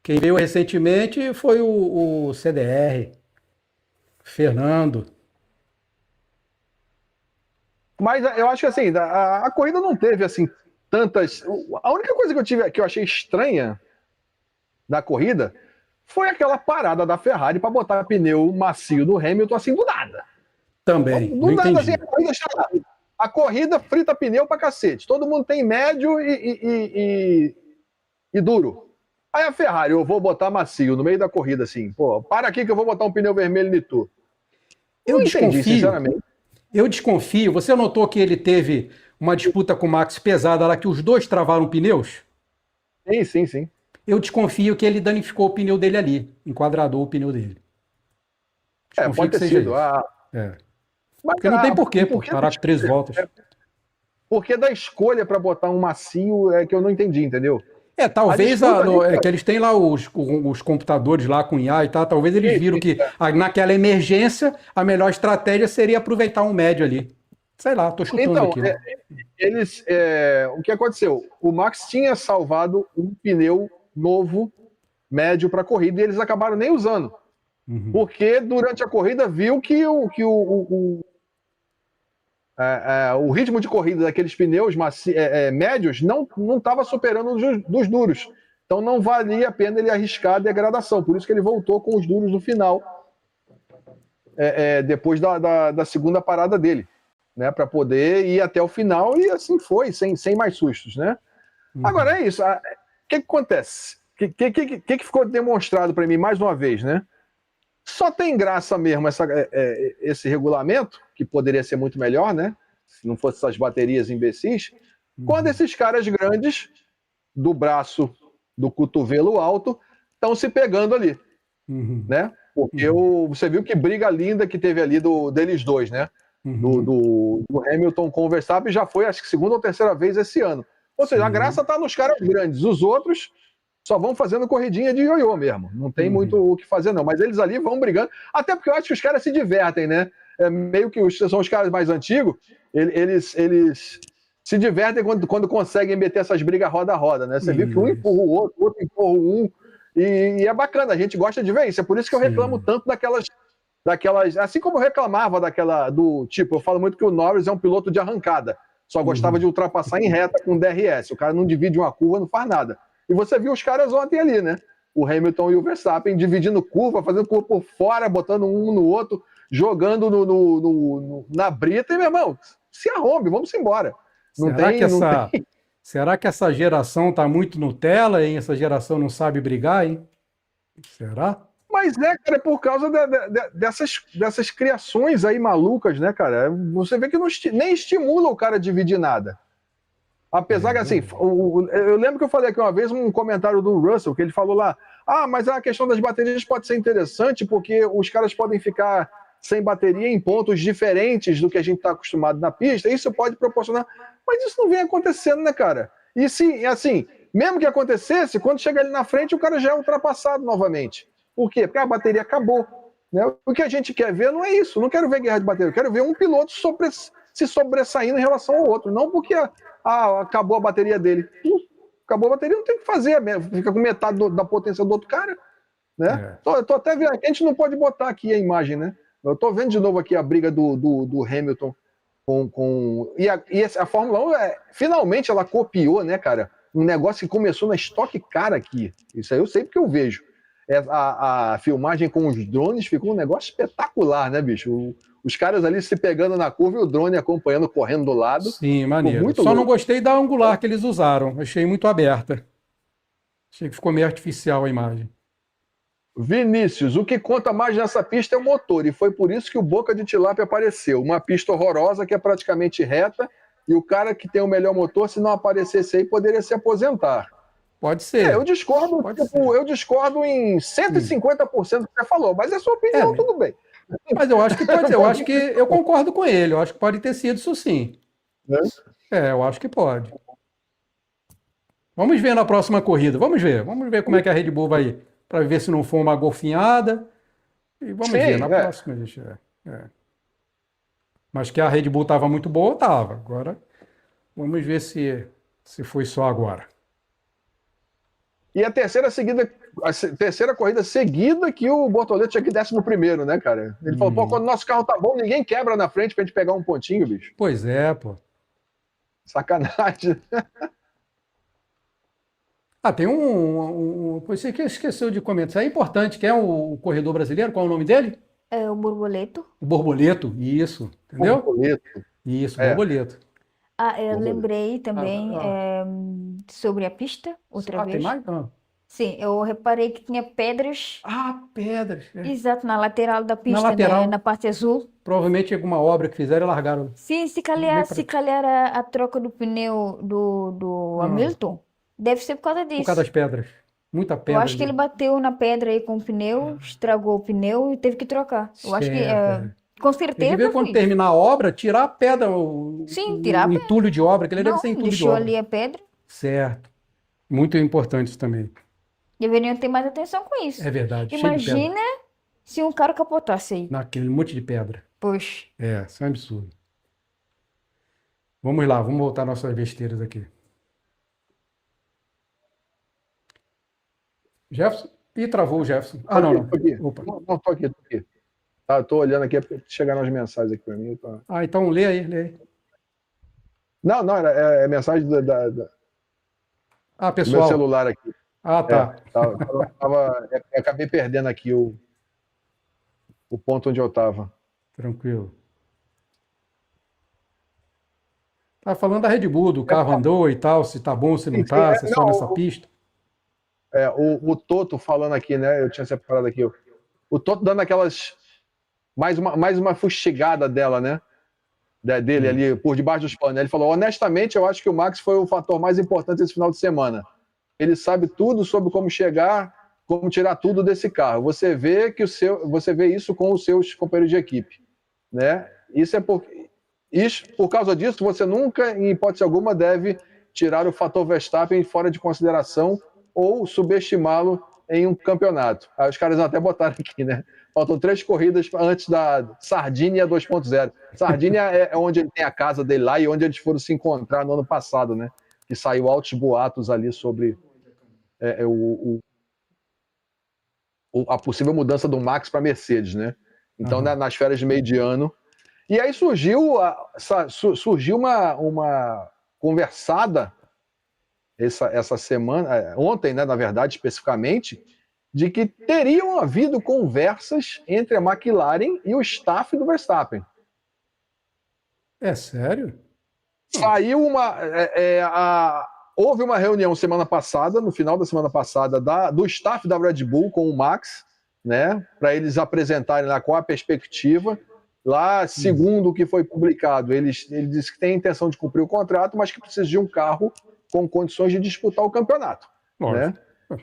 Quem veio recentemente foi o CDR, Fernando. Mas eu acho que assim, a corrida não teve assim tantas... A única coisa que eu achei estranha na corrida foi aquela parada da Ferrari para botar pneu macio do Hamilton assim do nada. Também, Do não nada, entendi. assim, a corrida frita pneu pra cacete. Todo mundo tem médio e duro. Aí a Ferrari, eu vou botar macio no meio da corrida, assim. Pô, para aqui que eu vou botar um pneu vermelho de tu. Eu Não entendi, desconfio, sinceramente. eu desconfio. Você notou que ele teve uma disputa com o Max pesada lá, que os dois travaram pneus? Sim. Eu desconfio que ele danificou o pneu dele ali, enquadradou o pneu dele. Desconfio Pode que ter seja sido. isso. Mas, Porque não tem porquê, pô, parar com 3 voltas. Porque da escolha para botar um macio é que eu não entendi, entendeu? Talvez é que eles têm lá os computadores lá com IA e tal, talvez eles viram que naquela emergência a melhor estratégia seria aproveitar um médio ali. Sei lá, tô chutando aqui. Né? O que aconteceu? O Max tinha salvado um pneu novo, médio para a corrida, e eles acabaram nem usando. Uhum. Porque durante a corrida viu que o ritmo de corrida daqueles pneus médios não estava superando dos duros. Então não valia a pena ele arriscar a degradação. Por isso que ele voltou com os duros no final, depois da segunda parada dele, né, para poder ir até o final, e assim foi, sem mais sustos. Né? Uhum. Agora é isso. O que acontece? O que ficou demonstrado para mim mais uma vez? Né? Só tem graça mesmo esse regulamento, que poderia ser muito melhor, né? Se não fosse essas baterias imbecis, quando esses caras grandes, do braço, do cotovelo alto, estão se pegando ali, né? Porque você viu que briga linda que teve ali deles dois, né? Do Hamilton com o Verstappen, já foi, acho que, segunda ou terceira vez esse ano. Ou seja, a graça está nos caras grandes, os outros só vão fazendo corridinha de ioiô mesmo. Não tem muito o que fazer, não. Mas eles ali vão brigando. Até porque eu acho que os caras se divertem, né? Meio que são os caras mais antigos, eles se divertem quando conseguem meter essas brigas roda a roda, né? Você viu que um empurra o outro empurra um. E é bacana, a gente gosta de ver isso. É por isso que eu reclamo tanto daquelas. Assim como eu reclamava do tipo, eu falo muito que o Norris é um piloto de arrancada. Só gostava de ultrapassar em reta com DRS. O cara não divide uma curva, não faz nada. E você viu os caras ontem ali, né? O Hamilton e o Verstappen dividindo curva, fazendo curva por fora, botando um no outro, jogando na brita. E, meu irmão, se arrombe, vamos embora. Será que essa geração tá muito Nutella, hein? Essa geração não sabe brigar, hein? Será? Mas, cara, é por causa dessas criações aí malucas, né, cara? Você vê que nem estimula o cara a dividir nada. Apesar que, assim, eu lembro que eu falei aqui uma vez um comentário do Russell, que ele falou lá, mas a questão das baterias pode ser interessante porque os caras podem ficar sem bateria em pontos diferentes do que a gente está acostumado na pista, isso pode proporcionar... Mas isso não vem acontecendo, né, cara? E se, assim, mesmo que acontecesse, quando chega ali na frente, o cara já é ultrapassado novamente. Por quê? Porque a bateria acabou. Né? O que a gente quer ver não é isso, não quero ver guerra de bateria, eu quero ver um piloto se sobressaindo em relação ao outro, não porque... acabou a bateria dele. Acabou a bateria, não tem o que fazer mesmo. Fica com metade da potência do outro cara. Né? Tô até vendo aqui, a gente não pode botar aqui a imagem, né? Eu tô vendo de novo aqui a briga do Hamilton com... E a Fórmula 1, finalmente ela copiou, né, cara? Um negócio que começou na Stock Car aqui. Isso aí eu sei porque eu vejo. A filmagem com os drones ficou um negócio espetacular, né, bicho? Os caras ali se pegando na curva e o drone acompanhando, correndo do lado. Sim, maneiro. Só não gostei da angular que eles usaram. Achei muito aberta. Achei que ficou meio artificial a imagem. Vinícius, o que conta mais nessa pista é o motor. E foi por isso que o Boca de Tilápia apareceu. Uma pista horrorosa que é praticamente reta. E o cara que tem o melhor motor, se não aparecesse aí, poderia se aposentar. Pode ser. Eu discordo. Eu discordo em 150% do que você falou. Mas é sua opinião, tudo bem. Mas eu acho que pode ser. Eu concordo com ele. Eu acho que pode ter sido isso sim. Eu acho que pode. Vamos ver na próxima corrida. Vamos ver como é que a Red Bull vai, para ver se não for uma golfinhada. E vamos ver na próxima, gente. Mas que a Red Bull estava muito boa, estava. Agora, vamos ver se foi só agora. E a terceira corrida seguida que o Bortoleto tinha que 11º, né, cara? Ele falou, quando o nosso carro tá bom, ninguém quebra na frente pra gente pegar um pontinho, bicho. Pois é, pô. Sacanagem. Tem você que esqueceu de comentar. Isso é importante. Quem é o corredor brasileiro? Qual é o nome dele? É o Borboleto. O Borboleto, isso. Entendeu? Borboleto. Isso, Borboleto. Eu lembrei também sobre a pista, outra vez. Tem mais? Sim, eu reparei que tinha pedras. Pedras. Exato, na lateral da pista, Na lateral. né? Na parte azul. Provavelmente alguma obra que fizeram e largaram. Sim, se calhar a troca do pneu do Hamilton deve ser por causa disso. Por causa das pedras. Muita pedra. Eu acho que ele bateu na pedra aí com o pneu, estragou o pneu e teve que trocar. Eu acho que, com certeza, tem que ver quando terminar a obra, tirar a pedra, tirar o entulho de obra, que ele deve ser entulho de obra. Deixou ali a pedra. Certo. Muito importante isso também. Deveriam ter mais atenção com isso. É verdade. Imagina se um carro capotasse aí. Naquele monte de pedra. Poxa. Isso é um absurdo. Vamos lá, vamos voltar nossas besteiras aqui. Jefferson? Ih, travou o Jefferson. Não. Tô aqui. Opa. Não, tô aqui. Tô olhando aqui, chegaram as mensagens aqui para mim. Então lê aí. Não, é mensagem pessoal. do meu celular aqui. Tá. Eu acabei perdendo aqui o ponto onde eu estava. Tranquilo. Tá falando da Red Bull, do carro andou e tal, se tá bom, se não tá, se é só nessa pista. O Toto falando aqui, né? Eu tinha separado aqui. O Toto dando aquelas... Mais uma fustigada dela, né? Dele ali, por debaixo dos panos. Ele falou, honestamente, eu acho que o Max foi o fator mais importante desse final de semana. Ele sabe tudo sobre como chegar, como tirar tudo desse carro. Você vê isso com os seus companheiros de equipe, né? Por causa disso, você nunca, em hipótese alguma, deve tirar o fator Verstappen fora de consideração ou subestimá-lo em um campeonato. Aí os caras até botaram aqui, né? Faltam 3 corridas antes da Sardinia 2.0. Sardinia é onde ele tem a casa dele lá e onde eles foram se encontrar no ano passado, né? Que saiu altos boatos ali sobre a possível mudança do Max para Mercedes, né? Então, nas férias de meio de ano. E aí surgiu uma conversada essa semana, ontem, né, na verdade, especificamente, de que teriam havido conversas entre a McLaren e o staff do Verstappen. É sério? Saiu houve uma reunião semana passada, no final da semana passada, do staff da Red Bull com o Max, né, para eles apresentarem lá qual a perspectiva. Lá, segundo o que foi publicado, ele disse que tem a intenção de cumprir o contrato, mas que precisa de um carro com condições de disputar o campeonato. Né?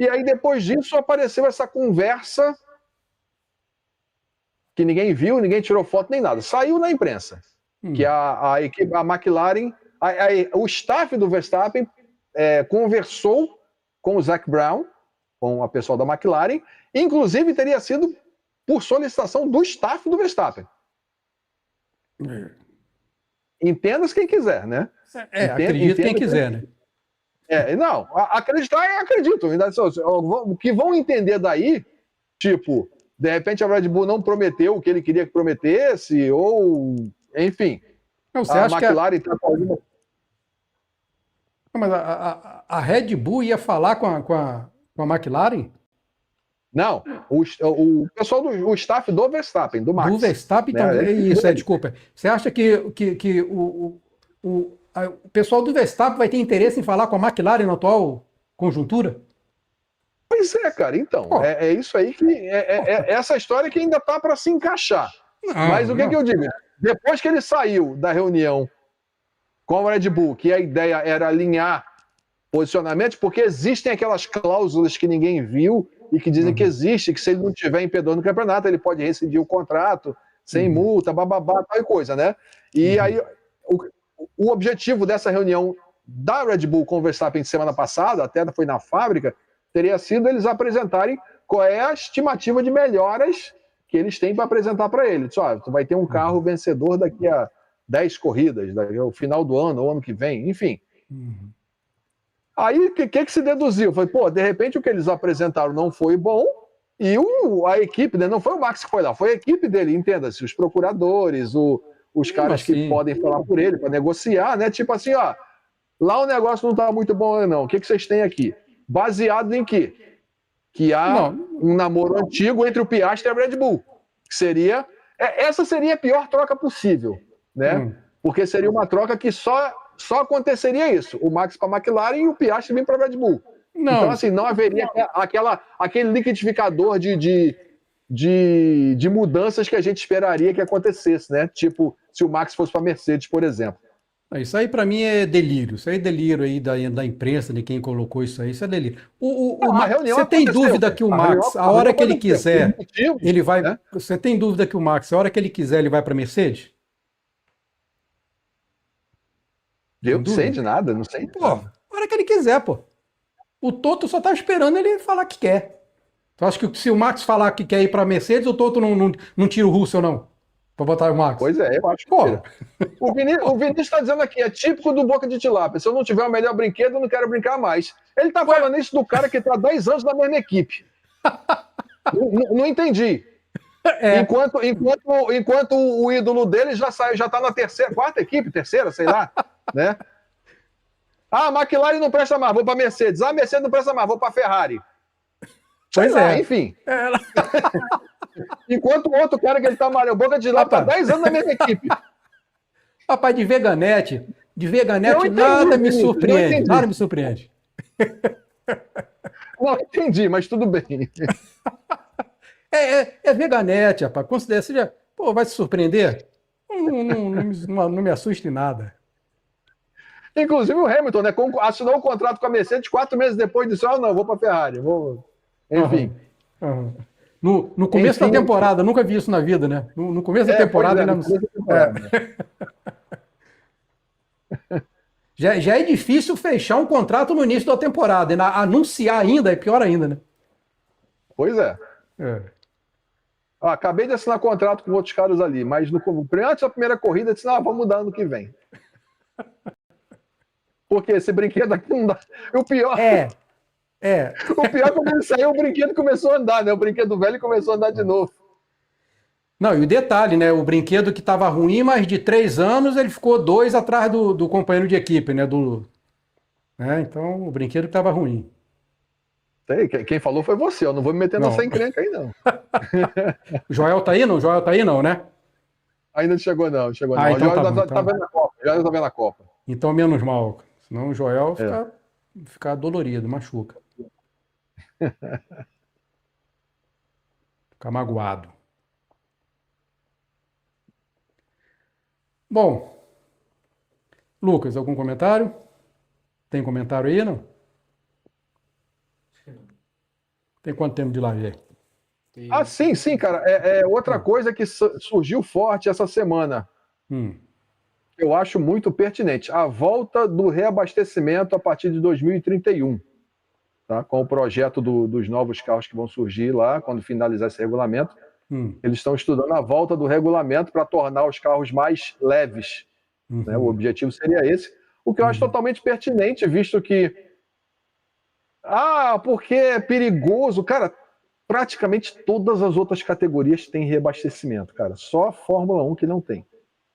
E aí, depois disso, apareceu essa conversa que ninguém viu, ninguém tirou foto nem nada. Saiu na imprensa que a McLaren, o staff do Verstappen conversou com o Zac Brown, com a pessoa da McLaren, inclusive teria sido por solicitação do staff do Verstappen. Entenda-se quem quiser, né? Acredita quem quiser, né? Não, acreditar acredito. O que vão entender daí, tipo, de repente a Red Bull não prometeu o que ele queria que prometesse, ou, enfim, você acha McLaren está com alguma... Mas a Red Bull ia falar com a McLaren? Não, o pessoal o staff do Verstappen, do Max. Do Verstappen, então, desculpa. Você acha que o pessoal do Verstappen vai ter interesse em falar com a McLaren na atual conjuntura? Pois é, cara, então, é isso aí que... essa história que ainda tá para se encaixar. Mas o que eu digo? Depois que ele saiu da reunião com a Red Bull, que a ideia era alinhar posicionamentos, porque existem aquelas cláusulas que ninguém viu e que dizem que existe, que se ele não estiver impedando o campeonato, ele pode rescindir o contrato sem multa, bababá, tal coisa, né? E aí, o objetivo dessa reunião da Red Bull com o Verstappen semana passada, até foi na fábrica, teria sido eles apresentarem qual é a estimativa de melhoras que eles têm para apresentar para ele. Tu vai ter um carro vencedor daqui a 10 corridas, daqui ao final do ano, ou ano que vem, enfim. Aí, o que se deduziu? Foi, de repente o que eles apresentaram não foi bom e a equipe, né, não foi o Max que foi lá, foi a equipe dele, entenda-se, os procuradores, os caras que podem falar por ele, para negociar, né? Tipo assim, lá o negócio não tá muito bom, não. O que vocês têm aqui? baseado em quê? Que há um namoro antigo entre o Piastri e a Red Bull. Que seria... essa seria a pior troca possível, né? Porque seria uma troca que só aconteceria isso. O Max para a McLaren e o Piastri vir para a Red Bull. Então, assim, não haveria aquele liquidificador de mudanças que a gente esperaria que acontecesse, né? Tipo, se o Max fosse para a Mercedes, por exemplo. Isso aí para mim é delírio. Isso aí é delírio aí da imprensa, de quem colocou isso aí. Isso é delírio. Você tem dúvida que o Max, a hora que ele quiser, ele vai... Né? Você tem dúvida que o Max, a hora que ele quiser, ele vai para a Mercedes? Eu não sei de nada, não sei. Pô, a hora que ele quiser, pô. O Toto só tá esperando ele falar que quer. Tu acha que se o Max falar que quer ir para a Mercedes, o Toto não tira o Russell, não? Pra botar o Max? Pois é, eu acho que o Vinícius está dizendo aqui, é típico do Boca de Tilápia. Se eu não tiver o melhor brinquedo, eu não quero brincar mais. Ele tá falando isso do cara que tá 10 anos na mesma equipe. Não entendi. Enquanto o ídolo dele já tá na quarta equipe, terceira, sei lá, né? Ah, a McLaren não presta mais, vou para Mercedes. Ah, a Mercedes não presta mais, vou para Ferrari. Pois é. Enfim. Enquanto o outro cara que ele tá malhando, Boca de lá, tá 10 anos na mesma equipe. Rapaz, de Veganete nada me surpreende. Nada me surpreende. Não entendi, mas tudo bem. É Veganete, rapaz. Considera, você já, pô, vai se surpreender? Não me assuste nada. Inclusive o Hamilton, né? Assinou um contrato com a Mercedes 4 meses depois disse: não, vou para a Ferrari. Enfim. No começo da temporada, nunca vi isso na vida, né? No começo da temporada ainda não sei. Já é difícil fechar um contrato no início da temporada. Anunciar ainda é pior ainda, né? Pois é. Acabei de assinar contrato com outros caras ali, mas antes da primeira corrida, disse: vamos mudar ano que vem. Porque esse brinquedo aqui não dá. O pior. O pior é quando ele saiu, o brinquedo começou a andar, né? O brinquedo velho começou a andar de novo. Não, e o detalhe, né? O brinquedo que estava ruim, mas de 3 anos, ele ficou 2 atrás do companheiro de equipe, né? Então, o brinquedo estava ruim. Quem falou foi você, eu não vou me meter nessa encrenca aí, não. O Joel tá aí, não? O Joel tá aí, não, né? Ainda não chegou, não. Então o Joel tá vendo a Copa. O Joel tá vendo a Copa. Então, menos mal. Senão o Joel fica dolorido, machuca. Fica magoado. Bom, Lucas, algum comentário? Tem comentário aí, não? Tem quanto tempo de live aí? Sim, cara. Outra coisa que surgiu forte essa semana. Eu acho muito pertinente. A volta do reabastecimento a partir de 2031. Tá? Com o projeto dos novos carros que vão surgir lá, quando finalizar esse regulamento. Eles estão estudando a volta do regulamento para tornar os carros mais leves. Né? O objetivo seria esse. O que eu acho totalmente pertinente, visto que porque é perigoso. Cara, praticamente todas as outras categorias têm reabastecimento, cara. Só a Fórmula 1 que não tem.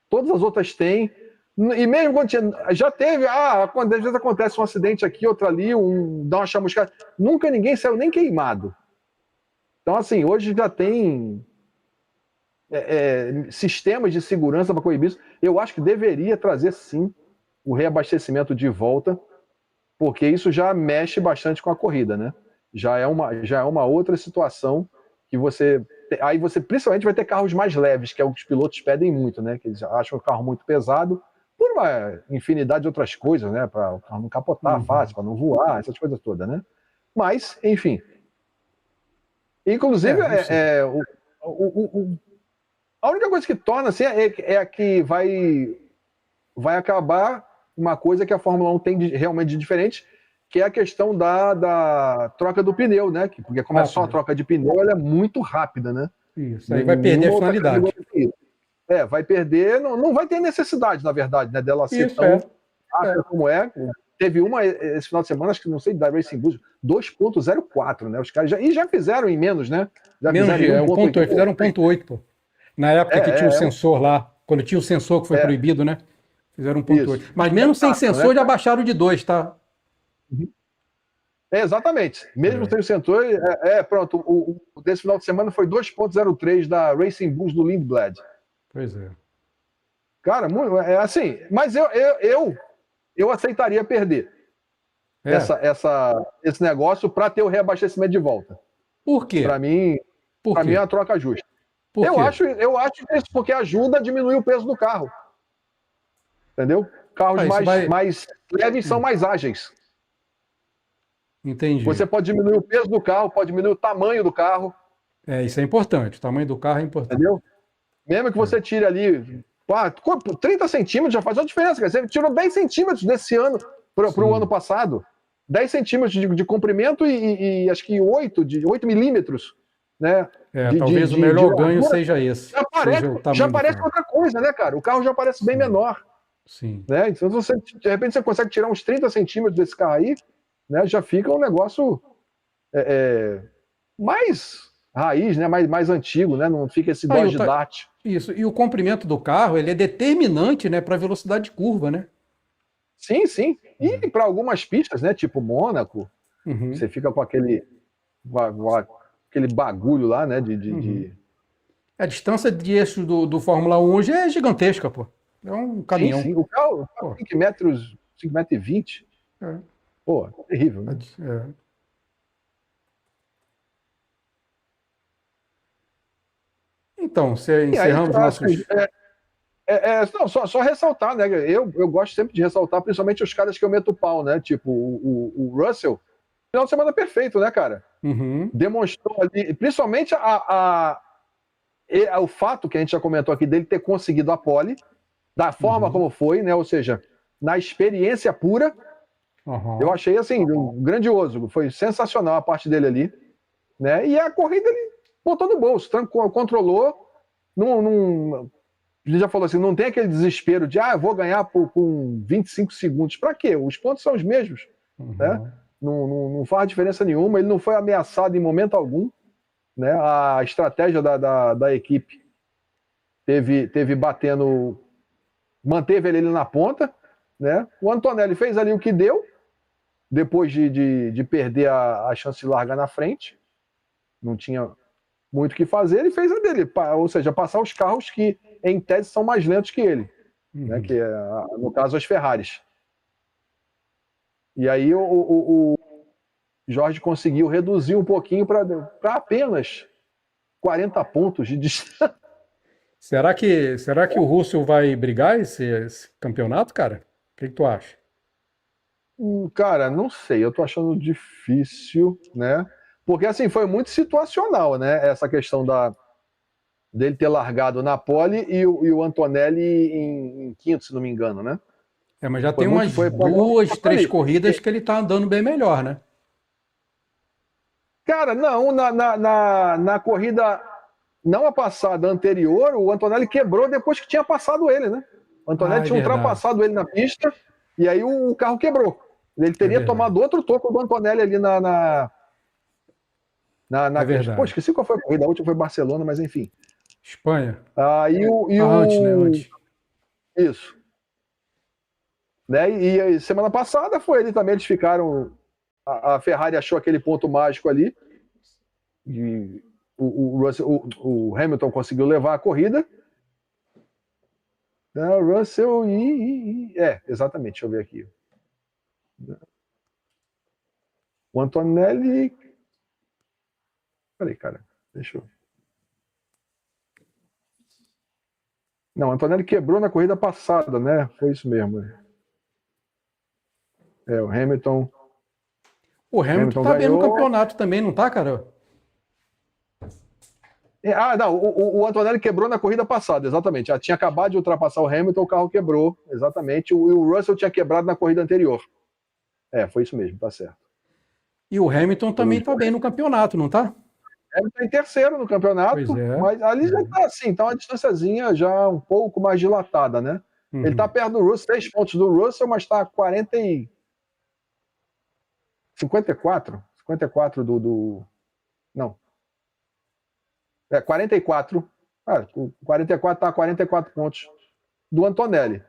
Todas as outras têm. E mesmo quando já teve, às vezes acontece um acidente aqui, outro ali, dá uma chamuscada. Nunca ninguém saiu nem queimado. Então, assim, hoje já tem sistemas de segurança para coibir isso. Eu acho que deveria trazer, sim, o reabastecimento de volta, porque isso já mexe bastante com a corrida, né? Já é uma outra situação que aí você principalmente vai ter carros mais leves, que é o que os pilotos pedem muito, né? Que eles acham o carro muito pesado, por uma infinidade de outras coisas, né? Para o carro não capotar fácil, para não voar, essas coisas todas, né? Mas, enfim. Inclusive, a única coisa que torna assim é que vai acabar uma coisa que a Fórmula 1 tem realmente de diferente, que é a questão da troca do pneu, né? Porque como é só a troca de pneu, ela é muito rápida, né? Isso, aí vai perder a finalidade. Vai perder, não vai ter necessidade, na verdade, né, dela ser tão rápida como é. Teve uma esse final de semana, acho que não sei, da Racing Bulls, 2.04, né? Os caras já fizeram em menos, né? Fizeram 1.8, pô. Na época que tinha o sensor lá, quando tinha o sensor que foi proibido, né? Fizeram 1.8. Mas mesmo sem sensor, já baixaram de 2, tá? Exatamente. Mesmo sem o sensor, pronto. O desse final de semana foi 2.03 da Racing Bulls do Lindblad. Pois é. Cara, é assim, mas eu aceitaria perder esse negócio para ter o reabastecimento de volta. Por quê? Para mim é uma troca justa. Eu acho isso porque ajuda a diminuir o peso do carro. Entendeu? Carros mais leves são mais ágeis. Entendi. Você pode diminuir o peso do carro, pode diminuir o tamanho do carro. Isso é importante. O tamanho do carro é importante. Entendeu? Mesmo que você tire ali 30 centímetros, já faz uma diferença. Cara. Você tirou 10 centímetros desse ano para o ano passado. 10 centímetros de comprimento e acho que 8 milímetros. Né? Talvez o melhor ganho seja esse. Já parece outra coisa, né, cara? O carro já parece bem menor. Sim. Né? Então, de repente, você consegue tirar uns 30 centímetros desse carro aí, né? Já fica um negócio mais raiz, né? mais antigo, né? Não fica esse Dodge Dart. Isso. E o comprimento do carro, ele é determinante, né, para a velocidade de curva, né? Sim. E para algumas pistas, né? Tipo Mônaco, você fica com aquele bagulho lá, né? A distância de eixo do Fórmula 1 hoje é gigantesca, pô. É um caminhão. Sim. O carro 5 metros, 5,20 metros. Pô, terrível, né? Então, encerramos nossos... Não, só ressaltar, né? Eu gosto sempre de ressaltar, principalmente os caras que eu meto pau, né? Tipo, o Russell, final de semana perfeito, né, cara? Demonstrou ali, principalmente o fato que a gente já comentou aqui dele ter conseguido a pole, da forma como foi, né? Ou seja, na experiência pura, eu achei assim, grandioso, foi sensacional a parte dele ali, né? E a corrida ele botou no bolso, controlou, ele já falou assim, não tem aquele desespero de eu vou ganhar com 25 segundos. Para quê? Os pontos são os mesmos, né? Não faz diferença nenhuma, ele não foi ameaçado em momento algum, né? A estratégia da equipe teve batendo, manteve ele na ponta, né? O Antonelli fez ali o que deu, depois de perder a chance de largar na frente, não tinha muito o que fazer, ele fez a dele, ou seja, passar os carros que em tese são mais lentos que ele, né? Que é, no caso, as Ferraris. E aí o Jorge conseguiu reduzir um pouquinho para apenas 40 pontos de distância. Será que o Russell vai brigar esse campeonato, cara? O que tu acha? Cara, não sei, eu tô achando difícil, né? Porque assim, foi muito situacional, né? Essa questão dele ter largado na pole e o Antonelli em quinto, se não me engano, né? Mas já tem umas 2, 3 corridas que ele tá andando bem melhor, né? Cara, não, na corrida não a passada anterior, o Antonelli quebrou depois que tinha passado ele, né? O Antonelli tinha ultrapassado ele na pista e aí o carro quebrou. Ele teria tomado outro toco do Antonelli ali na Pô, esqueci qual foi a corrida, a última foi Barcelona, mas enfim. Espanha. Antes, né? Antes. Isso. Né? E semana passada foi ele também, eles ficaram. A Ferrari achou aquele ponto mágico ali. E o Hamilton conseguiu levar a corrida. O Russell exatamente, deixa eu ver aqui. O Antonelli. Peraí, cara, deixa eu. Não, o Antonelli quebrou na corrida passada, né? Foi isso mesmo. O Hamilton. O Hamilton tá bem no campeonato também, não tá, cara? Não, o Antonelli quebrou na corrida passada, exatamente. Já tinha acabado de ultrapassar o Hamilton, o carro quebrou, exatamente. O Russell tinha quebrado na corrida anterior. Foi isso mesmo, tá certo. E o Hamilton também tá bem no campeonato, não tá? Hamilton em terceiro no campeonato, mas ali já tá assim, tá uma distânciazinha já um pouco mais dilatada, né? Ele tá perto do Russell, 3 pontos do Russell, mas tá 54 do... Não. 44. 44 tá a 44 pontos do Antonelli.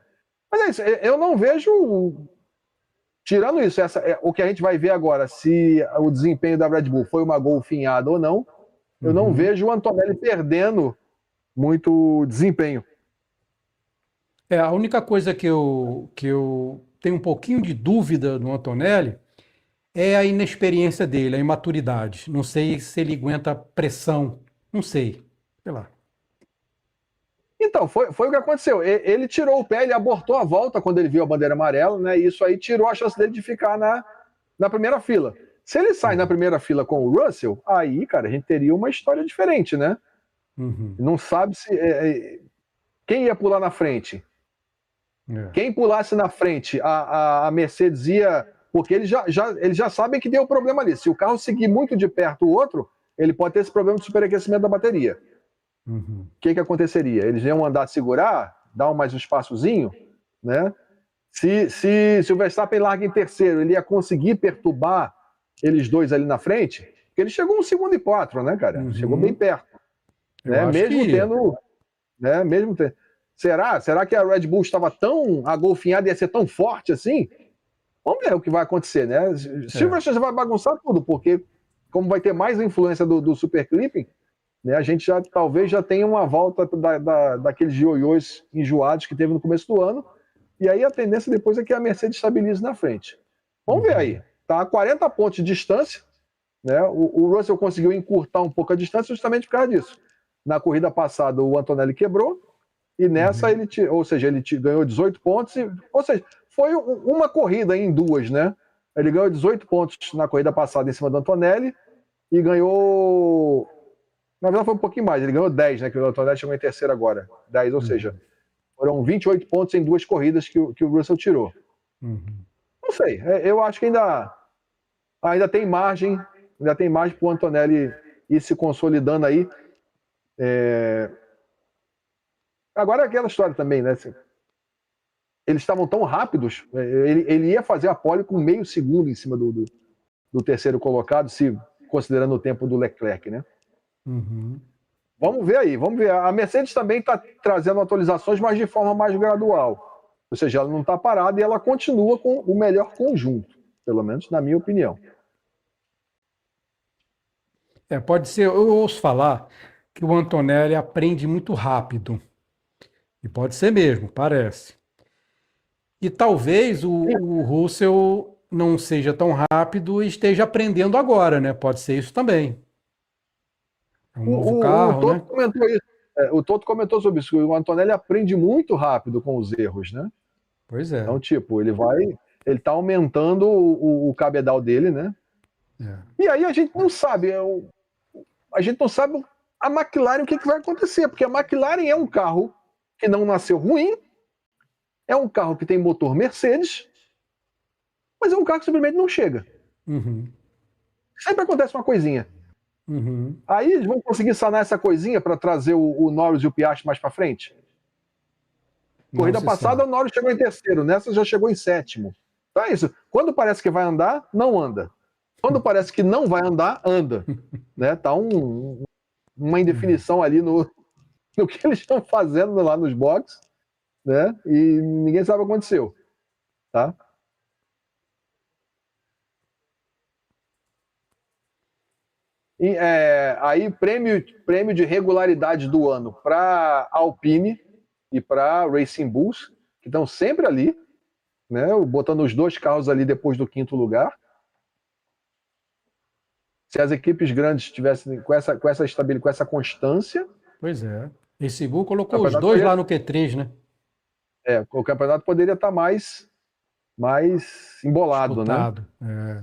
Mas é isso, eu não vejo tirando isso, o que a gente vai ver agora, se o desempenho da Red Bull foi uma golfinhada ou não, eu não vejo o Antonelli perdendo muito desempenho. A única coisa que eu tenho um pouquinho de dúvida no Antonelli é a inexperiência dele, a imaturidade. Não sei se ele aguenta pressão, não sei. Sei lá. Então, foi o que aconteceu. Ele tirou o pé, ele abortou a volta quando ele viu a bandeira amarela, né? E isso aí tirou a chance dele de ficar na primeira fila. Se ele sai na primeira fila com o Russell, aí, cara, a gente teria uma história diferente, né? Não sabe se... quem ia pular na frente? Quem pulasse na frente, a Mercedes ia... Porque eles já sabem que deu problema ali. Se o carro seguir muito de perto o outro, ele pode ter esse problema de superaquecimento da bateria. O que aconteceria? Eles iam andar a segurar, dar mais um espaçozinho, né? Se o Verstappen larga em terceiro, ele ia conseguir perturbar eles dois ali na frente, porque ele chegou 1,4 segundos, né, cara? Chegou bem perto. Né? Mesmo tendo. Será que a Red Bull estava tão agolfinhada e ia ser tão forte assim? Vamos ver o que vai acontecer, né? Silverstone já vai bagunçar tudo, porque como vai ter mais influência do Super Clipping, né, a gente talvez já tenha uma volta daqueles ioiôs enjoados que teve no começo do ano, e aí a tendência depois é que a Mercedes estabilize na frente. Vamos ver aí. Tá a 40 pontos de distância, né? O Russell conseguiu encurtar um pouco a distância justamente por causa disso. Na corrida passada o Antonelli quebrou, e nessa ele ganhou 18 pontos, ou seja, foi uma corrida em duas, né? Ele ganhou 18 pontos na corrida passada em cima do Antonelli, e ganhou... Na verdade foi um pouquinho mais, ele ganhou 10, né? Que o Antonelli chegou em terceiro agora. 10, ou seja, foram 28 pontos em duas corridas que o Russell tirou. Não sei, eu acho que ainda tem margem para o Antonelli ir se consolidando aí. Agora é aquela história também, né? Eles estavam tão rápidos, ele ia fazer a pole com meio segundo em cima do terceiro colocado, se considerando o tempo do Leclerc, né? Vamos ver aí, vamos ver. A Mercedes também está trazendo atualizações, mas de forma mais gradual. Ou seja, ela não está parada e ela continua com o melhor conjunto, pelo menos na minha opinião. Pode ser, eu ouço falar que o Antonelli aprende muito rápido. E pode ser mesmo, parece. E talvez o Russell não seja tão rápido e esteja aprendendo agora, né? Pode ser isso também. É um novo carro, Toto né? comentou isso. O Toto comentou sobre isso. O Antonelli aprende muito rápido com os erros, né? Pois é. Então, tipo, ele tá aumentando o cabedal dele, né? E aí a gente não sabe. A McLaren o que vai acontecer, porque a McLaren é um carro que não nasceu ruim, é um carro que tem motor Mercedes, mas é um carro que simplesmente não chega. Sempre acontece uma coisinha. Aí eles vão conseguir sanar essa coisinha para trazer o Norris e o Piastri mais para frente? Corrida passada o Norris chegou em terceiro, nessa já chegou em sétimo. Então é isso. Quando parece que vai andar, não anda. Quando parece que não vai andar, anda. Né? Tá uma indefinição ali no que eles estão fazendo lá nos boxes, né? E ninguém sabe o que aconteceu. Tá? E, aí, prêmio de regularidade do ano para Alpine e para Racing Bulls, que estão sempre ali, né? Botando os dois carros ali depois do quinto lugar. Se as equipes grandes estivessem com essa estabilidade, com essa constância. Pois é. Esse Bull colocou os dois lá no Q3, né? O campeonato poderia estar mais embolado, disputado, né?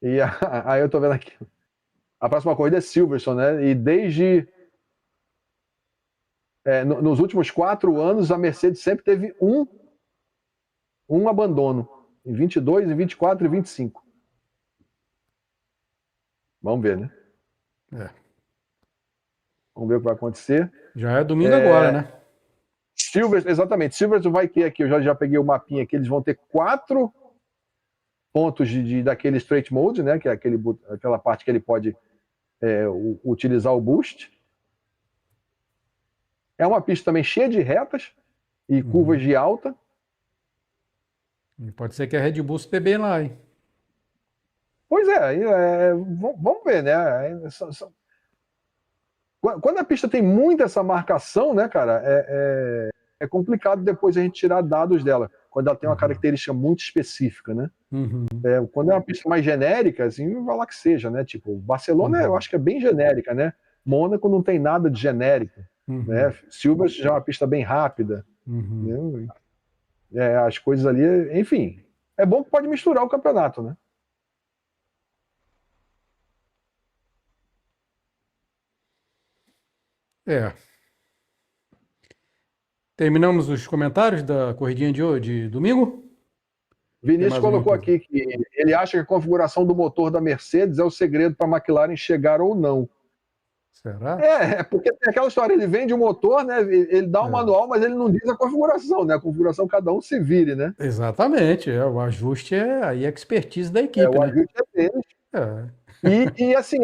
E aí eu tô vendo aqui. A próxima corrida é Silverstone, né? E desde... nos últimos 4 anos, a Mercedes sempre teve um abandono. Em 22, em 24 e 25. Vamos ver, né? Vamos ver o que vai acontecer. Já é domingo agora, né? Exatamente. Silverstone vai ter aqui, eu já peguei o mapinha aqui, eles vão ter 4 pontos daquele straight mode, né? Que é aquela parte que ele pode utilizar o boost. É uma pista também cheia de retas, e curvas de alta. E pode ser que a Red Bull se dê bem lá, hein? Pois é, vamos ver, né? Quando a pista tem muita essa marcação, né, cara, é complicado depois a gente tirar dados dela, quando ela tem uma característica muito específica, né? Quando é uma pista mais genérica, assim, vai lá que seja, né? Tipo, Barcelona eu acho que é bem genérica, né? Mônaco não tem nada de genérico, né? Silverstone já é uma pista bem rápida, né? As coisas ali, enfim, é bom que pode misturar o campeonato, né? Terminamos os comentários da corridinha de domingo? Vinícius colocou aqui que ele acha que a configuração do motor da Mercedes é o segredo para a McLaren chegar ou não. Será? Porque tem aquela história, ele vende o motor, né? Ele dá um manual, mas ele não diz a configuração, né? A configuração cada um se vire, né? Exatamente, o ajuste aí a expertise da equipe, o né? ajuste é deles. E assim,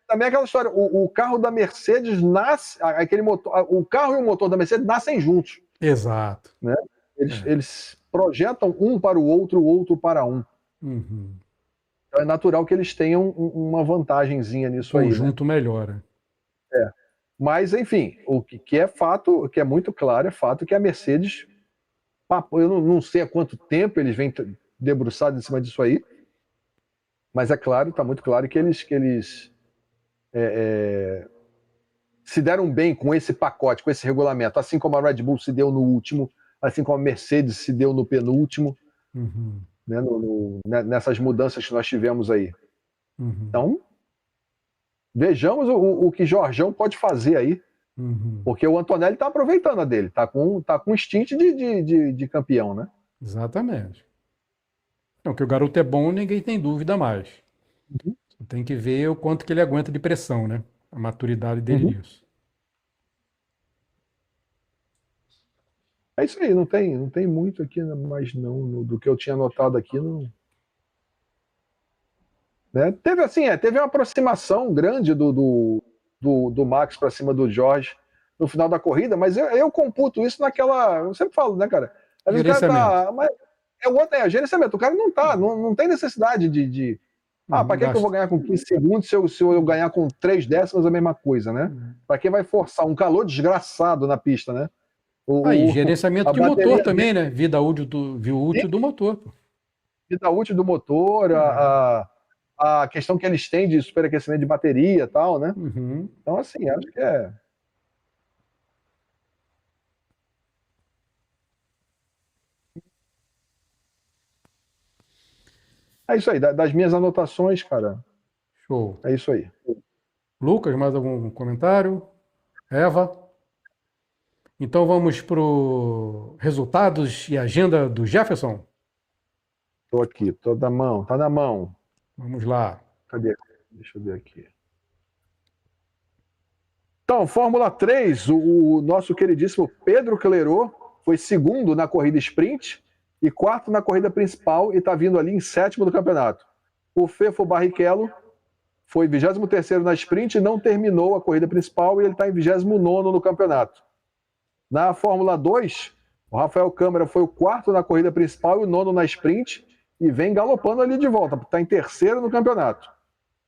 também aquela história, o carro da Mercedes nasce, aquele motor, o carro e o motor da Mercedes nascem juntos. Exato. Né? Eles projetam um para o outro para um. Então é natural que eles tenham uma vantagenzinha nisso aí. Conjunto melhora. Mas, enfim, o que é fato, o que é muito claro, é fato que a Mercedes, eu não sei há quanto tempo eles vêm debruçados em cima disso aí, mas é claro, está muito claro que eles se deram bem com esse pacote, com esse regulamento, assim como a Red Bull se deu no último, assim como a Mercedes se deu no penúltimo, né, nessas mudanças que nós tivemos aí. Então, vejamos o que Jorjão pode fazer aí, porque o Antonelli está aproveitando a dele, está com stint de campeão, né? Exatamente. Então, que o garoto é bom, ninguém tem dúvida mais. Tem que ver o quanto que ele aguenta de pressão, né? A maturidade dele nisso. É isso aí, não tem muito aqui, mas não, do que eu tinha notado aqui, não. Né? Teve uma aproximação grande do Max para cima do George no final da corrida, mas eu computo isso naquela. Eu sempre falo, né, cara? Às vezes o cara tá. Gerenciamento. O cara não tem necessidade de para que eu vou ganhar com 15 segundos se eu ganhar com 3 décimos a mesma coisa, né? Para que vai forçar um calor desgraçado na pista, né? Gerenciamento de motor também, né? Vida útil do motor. Vida útil do motor, a questão que eles têm de superaquecimento de bateria e tal, né? Então, assim, acho que é isso aí, das minhas anotações, cara. Show. É isso aí. Lucas, mais algum comentário? Eva? Então vamos para os resultados e agenda do Jefferson? Tô aqui, tá na mão. Vamos lá. Cadê? Deixa eu ver aqui. Então, Fórmula 3, o nosso queridíssimo Pedro Clerot foi segundo na corrida sprint e quarto na corrida principal e está vindo ali em sétimo do campeonato. O Fefo Barrichello foi 23º na sprint e não terminou a corrida principal e ele está em 29º no campeonato. Na Fórmula 2, o Rafael Câmara foi o quarto na corrida principal e o nono na sprint e vem galopando ali de volta, está em terceiro no campeonato.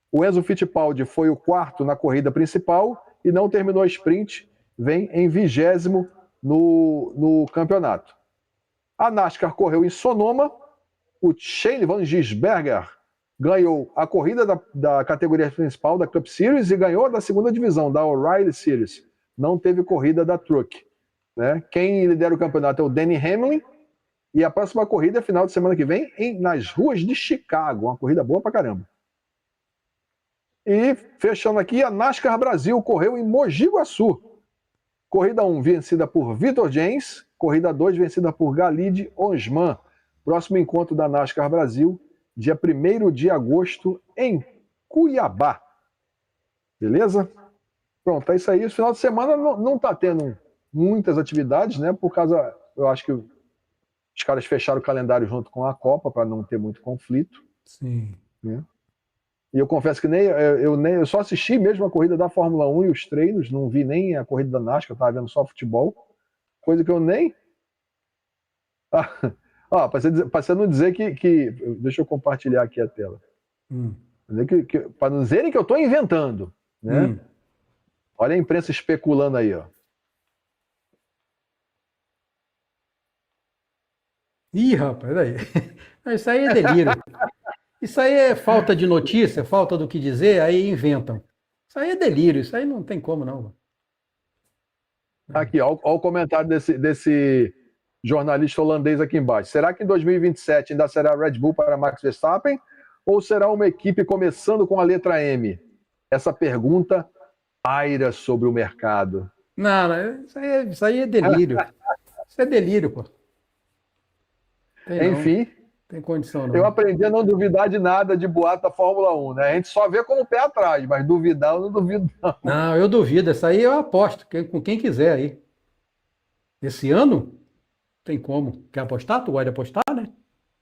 O Enzo Fittipaldi foi o quarto na corrida principal e não terminou a sprint, vem em 20º no campeonato. A NASCAR correu em Sonoma, o Shane Van Gisberger ganhou a corrida da categoria principal da Cup Series e ganhou da segunda divisão, da O'Reilly Series. Não teve corrida da Truck. Né? Quem lidera o campeonato é o Denny Hamlin e a próxima corrida é final de semana que vem nas ruas de Chicago, uma corrida boa pra caramba. E fechando aqui, a NASCAR Brasil correu em Mogi Guaçu. Corrida 1 vencida por Vitor James, corrida 2 vencida por Galide Osman. Próximo encontro da NASCAR Brasil, dia 1º de agosto, em Cuiabá. Beleza? Pronto, é isso aí. Esse final de semana não tá tendo muitas atividades, né? Por causa, eu acho que os caras fecharam o calendário junto com a Copa para não ter muito conflito. Sim. Né? E eu confesso que eu só assisti mesmo a corrida da Fórmula 1 e os treinos, não vi nem a corrida da NASCAR, estava vendo só futebol, coisa que eu nem Ó, para você não dizer que. Deixa eu compartilhar aqui a tela. Para não dizerem que eu estou inventando, né? Olha a imprensa especulando aí, ó. Ih, rapaz, aí. Isso aí é delírio. Isso aí é falta de notícia, falta do que dizer, aí inventam. Isso aí é delírio, isso aí não tem como, não. Aqui, ó o comentário desse jornalista holandês aqui embaixo. Será que em 2027 ainda será Red Bull para Max Verstappen? Ou será uma equipe começando com a letra M? Essa pergunta paira sobre o mercado. Não, isso aí é delírio. Isso é delírio, pô. Enfim, tem condição, não. Eu aprendi a não duvidar de nada de boato da Fórmula 1, né? A gente só vê com o pé atrás, mas duvidar eu não duvido, não. Não, eu duvido. Essa aí eu aposto, com quem quiser aí. Esse ano, tem como. Quer apostar? Tu gosta de apostar, né?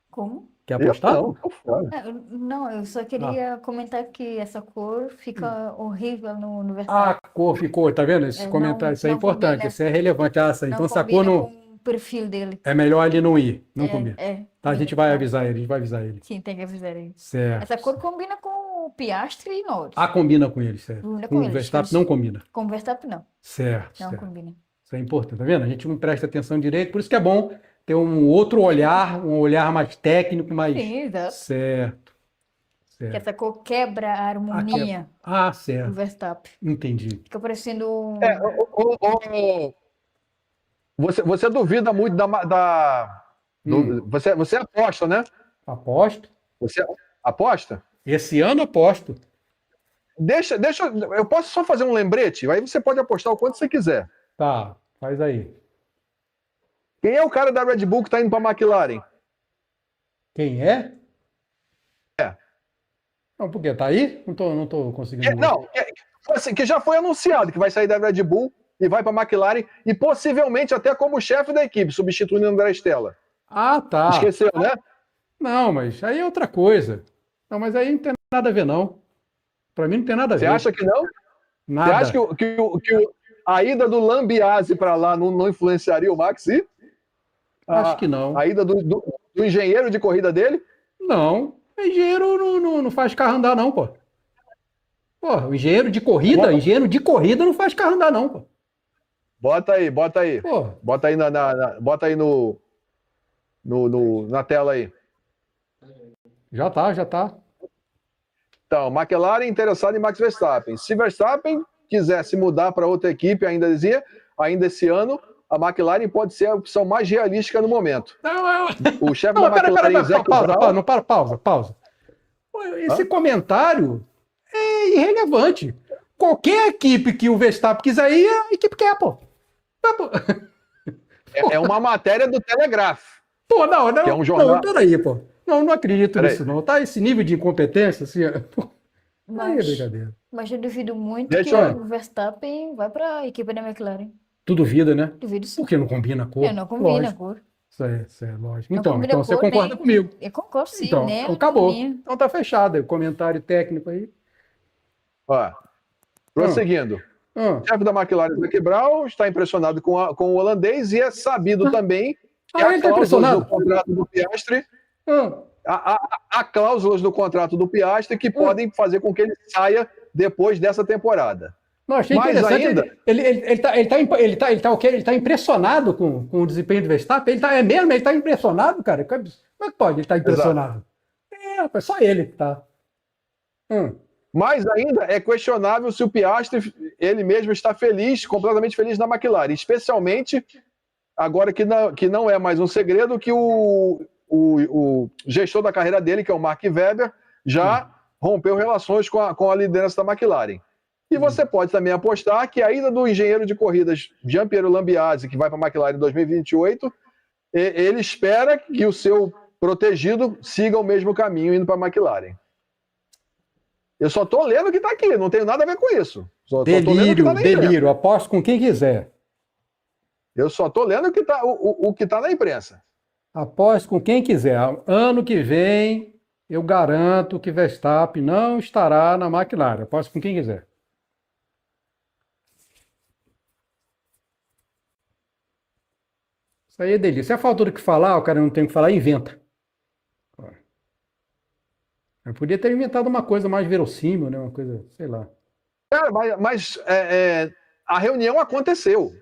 Como? Quer apostar? Não, tô fora. Não, eu só queria comentar que essa cor fica horrível no Verstappen. Ah, a cor ficou, tá vendo? Esse comentário, isso é importante, combina, isso é relevante. Então essa cor não. Com o perfil dele. É melhor ele não ir, não combina. Tá, a gente vai não. avisar ele, a gente vai avisar ele. Sim, tem que avisar ele. Certo. Essa cor combina com o Piastri e Norris. Ah, combina com ele, certo. Combina com com o eles. Verstappen não combina. Com o Verstappen não. Certo. Não certo. combina. Isso é importante, tá vendo? A gente não presta atenção direito, por isso que é bom ter um outro olhar, um olhar mais técnico, mais. Sim, exato. Certo. Que essa cor quebra a harmonia do certo. Verstappen. Entendi. Fica parecendo um. Você duvida muito você aposta, né? Aposto. Você aposta? Esse ano aposto. Eu posso só fazer um lembrete? Aí você pode apostar o quanto você quiser. Tá, faz aí. Quem é o cara da Red Bull que tá indo pra McLaren? Quem é? É. Não, por quê? Tá aí? Não tô conseguindo. Que já foi anunciado que vai sair da Red Bull e vai pra McLaren e possivelmente até como chefe da equipe, substituindo o André Stella. Ah, tá. Esqueceu, né? Não, mas aí é outra coisa. Não, mas aí não tem nada a ver, não. Pra mim não tem nada a ver. Você acha que não? Nada. Você acha que a ida do Lambiase pra lá não influenciaria o Max? Acho que não. A ida do engenheiro de corrida dele? Não. O engenheiro não faz carro andar, não, pô. Pô, o engenheiro de corrida não faz carro andar, não, pô. Bota aí. Pô. Bota aí bota aí na tela aí. Já tá. Então, McLaren interessado em Max Verstappen. Se Verstappen quisesse mudar para outra equipe, ainda esse ano, a McLaren pode ser a opção mais realística no momento. O chefe da McLaren, Zac Brown... Pausa. Esse comentário é irrelevante. Qualquer equipe que o Verstappen quiser ir, a equipe quer, pô. É uma matéria do Telegraph. Pô, não. Que é um jornal... Não, peraí, pô. Não acredito nisso, não. Tá esse nível de incompetência, assim... Aí é brincadeira. Mas eu duvido muito que o Verstappen vai para a equipe da McLaren. Tu duvida, né? Duvido sim. Porque não combina a cor. Não combina a cor. Isso é lógico. Então você concorda comigo. Eu concordo sim, então, né? Acabou. Então tá fechado. O comentário técnico aí. Ó, prosseguindo. O chefe da McLaren, Zac Brown, está impressionado com o holandês e é sabido também que há cláusulas do contrato do Piastri... Há cláusulas do contrato do Piastri que podem fazer com que ele saia depois dessa temporada. Não, achei interessante. Ainda... Ele tá impressionado com o desempenho do Verstappen. Ele tá impressionado, cara. Como é que pode ele estar impressionado? É só ele que tá. Mas ainda é questionável se o Piastri, ele mesmo está feliz, completamente feliz na McLaren. Especialmente agora que não é mais um segredo que o gestor da carreira dele, que é o Mark Webber, já rompeu relações com a liderança da McLaren. E você pode também apostar que a ida do engenheiro de corridas Jean-Pierre Lambiase, que vai para a McLaren em 2028, ele espera que o seu protegido siga o mesmo caminho indo para a McLaren. Eu só estou lendo o que está aqui, não tenho nada a ver com isso. Delírio, aposto com quem quiser. Eu só estou lendo o que está na imprensa. Aposto com quem quiser. Ano que vem, eu garanto que Verstappen não estará na McLaren. Aposto com quem quiser. Isso aí é delícia. Se é falta do que falar, o cara não tem o que falar, inventa. Eu podia ter inventado uma coisa mais verossímil, né? Uma coisa, sei lá. Cara, mas a reunião aconteceu.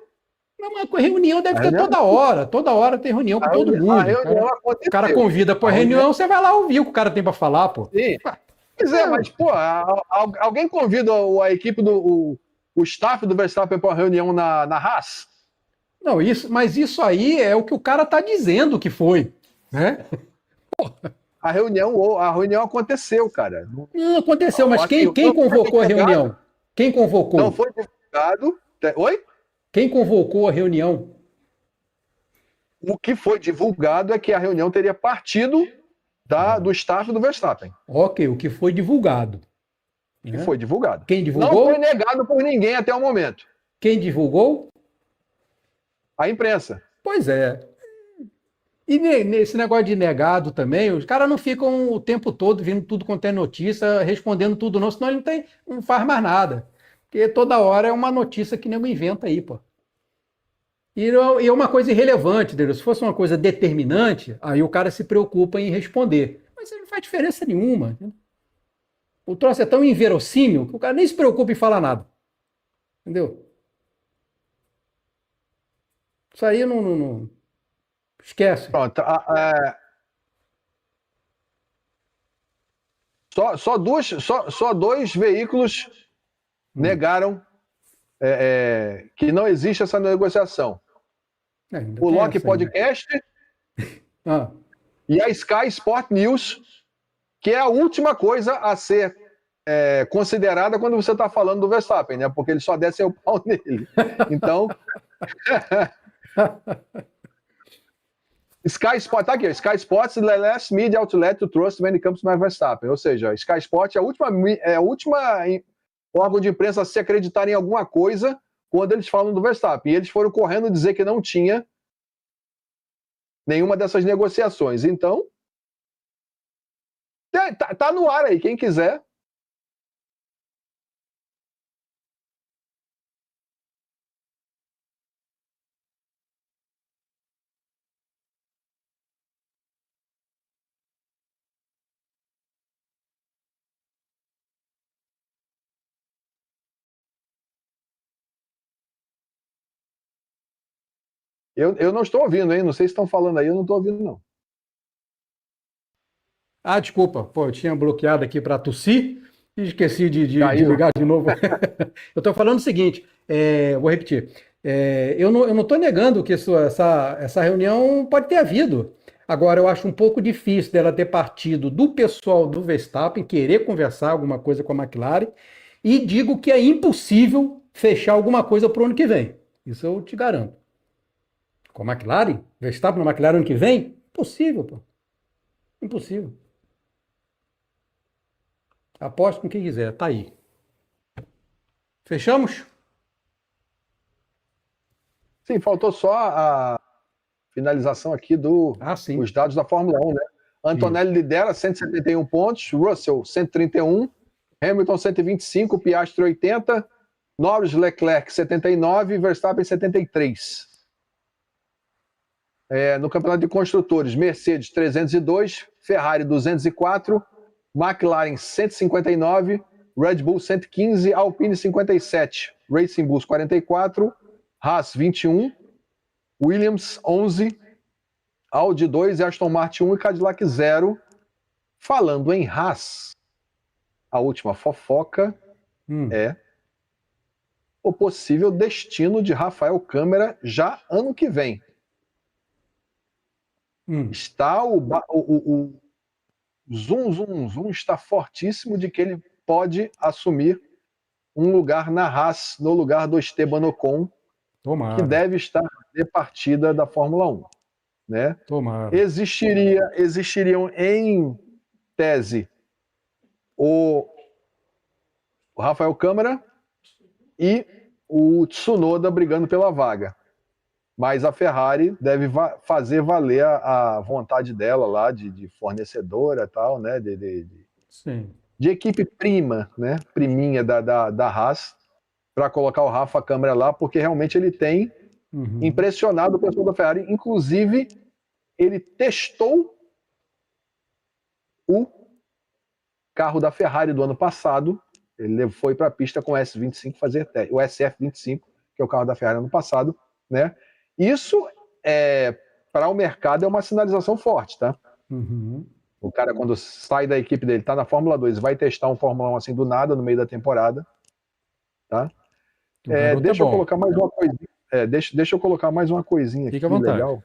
Não, mas a reunião deve ter toda hora tem reunião com todo mundo. A reunião aconteceu. O cara convida para reunião, você vai lá ouvir o que o cara tem para falar, pô. Sim. Pois é, mas, pô, alguém convida a equipe o staff do Verstappen para uma reunião na Haas? Não, mas isso aí é o que o cara tá dizendo que foi, né? A reunião aconteceu, cara. Não aconteceu, mas quem convocou a reunião? Quem convocou? Não foi divulgado. Oi? Quem convocou a reunião? O que foi divulgado é que a reunião teria partido do staff do Verstappen. Ok, o que foi divulgado. Que foi divulgado. Quem divulgou? Não foi negado por ninguém até o momento. Quem divulgou? A imprensa. Pois é. E nesse negócio de negado também, os caras não ficam o tempo todo vindo tudo quanto é notícia, respondendo tudo não, senão ele não faz mais nada. Porque toda hora é uma notícia que nego inventa aí, pô. E é uma coisa irrelevante, entendeu? Se fosse uma coisa determinante, aí o cara se preocupa em responder. Mas isso não faz diferença nenhuma. Entendeu? O troço é tão inverossímil que o cara nem se preocupa em falar nada. Entendeu? Isso aí não... Esquece. Pronto. Só dois veículos negaram que não existe essa negociação. O Loki Podcast e a Sky Sport News, que é a última coisa a ser considerada quando você está falando do Verstappen, né? Porque ele só desce o pau nele. Então... Sky Sport, tá aqui, Sky Sports is the last media outlet to trust when it comes to Verstappen. Ou seja, Sky Sport é a última órgão de imprensa a se acreditar em alguma coisa quando eles falam do Verstappen. E eles foram correndo dizer que não tinha nenhuma dessas negociações. Então, tá no ar aí, quem quiser. Eu não estou ouvindo, hein? Não sei se estão falando aí, eu não estou ouvindo, não. Ah, desculpa. Pô, eu tinha bloqueado aqui para tossir e esqueci de ligar de novo. Eu estou falando o seguinte, vou repetir. Eu não estou negando que essa reunião pode ter havido. Agora, eu acho um pouco difícil dela ter partido do pessoal do Verstappen querer conversar alguma coisa com a McLaren e digo que é impossível fechar alguma coisa para o ano que vem. Isso eu te garanto. Com a McLaren? Verstappen na McLaren ano que vem? Impossível, pô. Impossível. Aposto com quem quiser, tá aí. Fechamos? Sim, faltou só a finalização aqui os dados da Fórmula 1, né? Antonelli lidera 171 pontos, Russell 131, Hamilton 125, Piastri 80, Norris, Leclerc 79 e Verstappen 73. No campeonato de construtores, Mercedes 302, Ferrari 204, McLaren 159, Red Bull 115, Alpine 57, Racing Bulls 44, Haas 21, Williams 11, Audi 2, Aston Martin 1 e Cadillac 0. Falando em Haas, a última fofoca é o possível destino de Rafael Câmara já ano que vem. Está o zoom está fortíssimo de que ele pode assumir um lugar na Haas no lugar do Esteban Ocon, que deve estar de partida da Fórmula 1. Né? Existiriam em tese o Rafael Câmara e o Tsunoda brigando pela vaga. Mas a Ferrari deve fazer valer a vontade dela lá de fornecedora e tal, né? De equipe prima, né? Priminha da Haas, para colocar o Rafa Câmara lá, porque realmente ele tem impressionado o pessoal da Ferrari. Inclusive, ele testou o carro da Ferrari do ano passado. Ele foi para a pista com o S25 fazer o SF25, que é o carro da Ferrari do ano passado, né? Isso para o mercado é uma sinalização forte, tá? O cara, quando sai da equipe dele, tá na Fórmula 2, vai testar um Fórmula 1 assim do nada, no meio da temporada, tá? Deixa eu colocar mais uma coisinha. Deixa eu colocar mais uma coisinha aqui legal.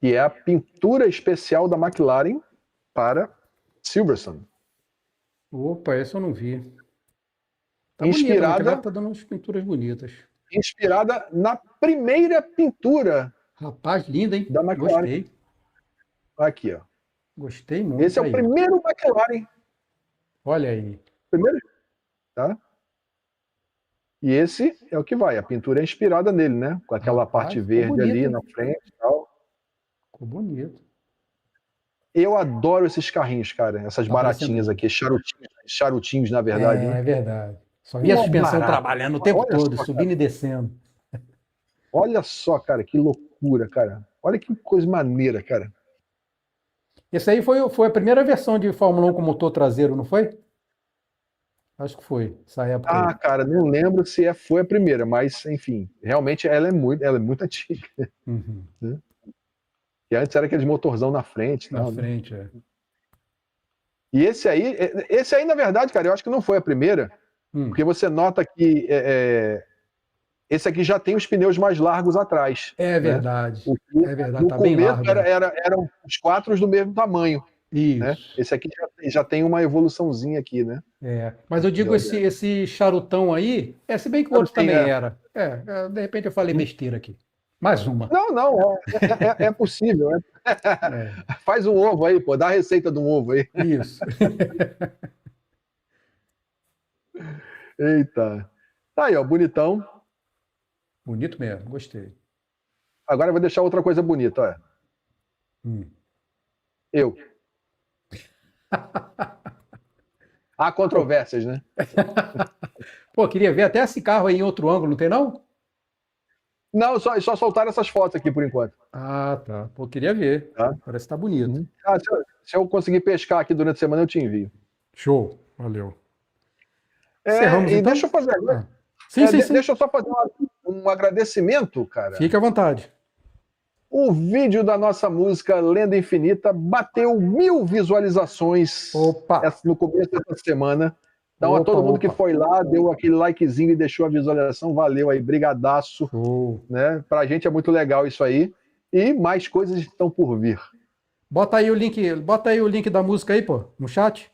Que é a pintura especial da McLaren para Silverstone. Opa, essa eu não vi. Tá inspirada, bonita, tá dando umas pinturas bonitas. Inspirada na primeira pintura. Rapaz, linda, hein? Da McLaren. Gostei. Aqui, ó. Gostei muito. Esse é o primeiro McLaren. Olha aí. Primeiro, tá? E esse é o que vai. A pintura é inspirada nele, né? Com aquela parte verde ali na frente e tal. Ficou bonito. Eu adoro esses carrinhos, cara. Essas baratinhas aqui, charutinhos, na verdade. É verdade. Só vi a suspensão trabalhando o tempo todo, subindo e descendo. Olha só, cara, que loucura, cara. Olha que coisa maneira, cara. Esse aí foi a primeira versão de Fórmula 1 com motor traseiro, não foi? Acho que foi, essa época. Ah, cara, não lembro se foi a primeira, mas, enfim, realmente ela é muito antiga. Né? E antes era aquele motorzão na frente. Na frente, né? E esse aí, na verdade, cara, eu acho que não foi a primeira, porque você nota que esse aqui já tem os pneus mais largos atrás. É verdade. Né? É verdade, no tá começo bem largo. Eram os quatro do mesmo tamanho. Isso. Né? Esse aqui já tem uma evoluçãozinha aqui, né? Mas eu digo esse charutão aí, se bem que o outro também era. De repente eu falei besteira aqui. Mais uma. Não, é possível. Faz um ovo aí, pô, dá a receita de um ovo aí. Isso. Eita. Tá aí, ó, bonitão. Bonito mesmo, gostei. Agora eu vou deixar outra coisa bonita, olha. Eu. Há controvérsias, né? Pô, queria ver até esse carro aí em outro ângulo, não tem não? Não, só soltaram essas fotos aqui por enquanto. Ah, tá. Pô, queria ver. Tá? Parece que tá bonito. Se eu conseguir pescar aqui durante a semana, eu te envio. Show, valeu. Encerramos, então? Deixa eu fazer agora. Sim. Deixa eu só fazer um agradecimento, cara. Fique à vontade. O vídeo da nossa música Lenda Infinita bateu 1000 visualizações no começo dessa semana. Então, a todo mundo que foi lá, deu aquele likezinho e deixou a visualização, valeu aí, brigadaço. Né? Pra gente é muito legal isso aí. E mais coisas estão por vir. Bota aí o link da música aí, pô, no chat.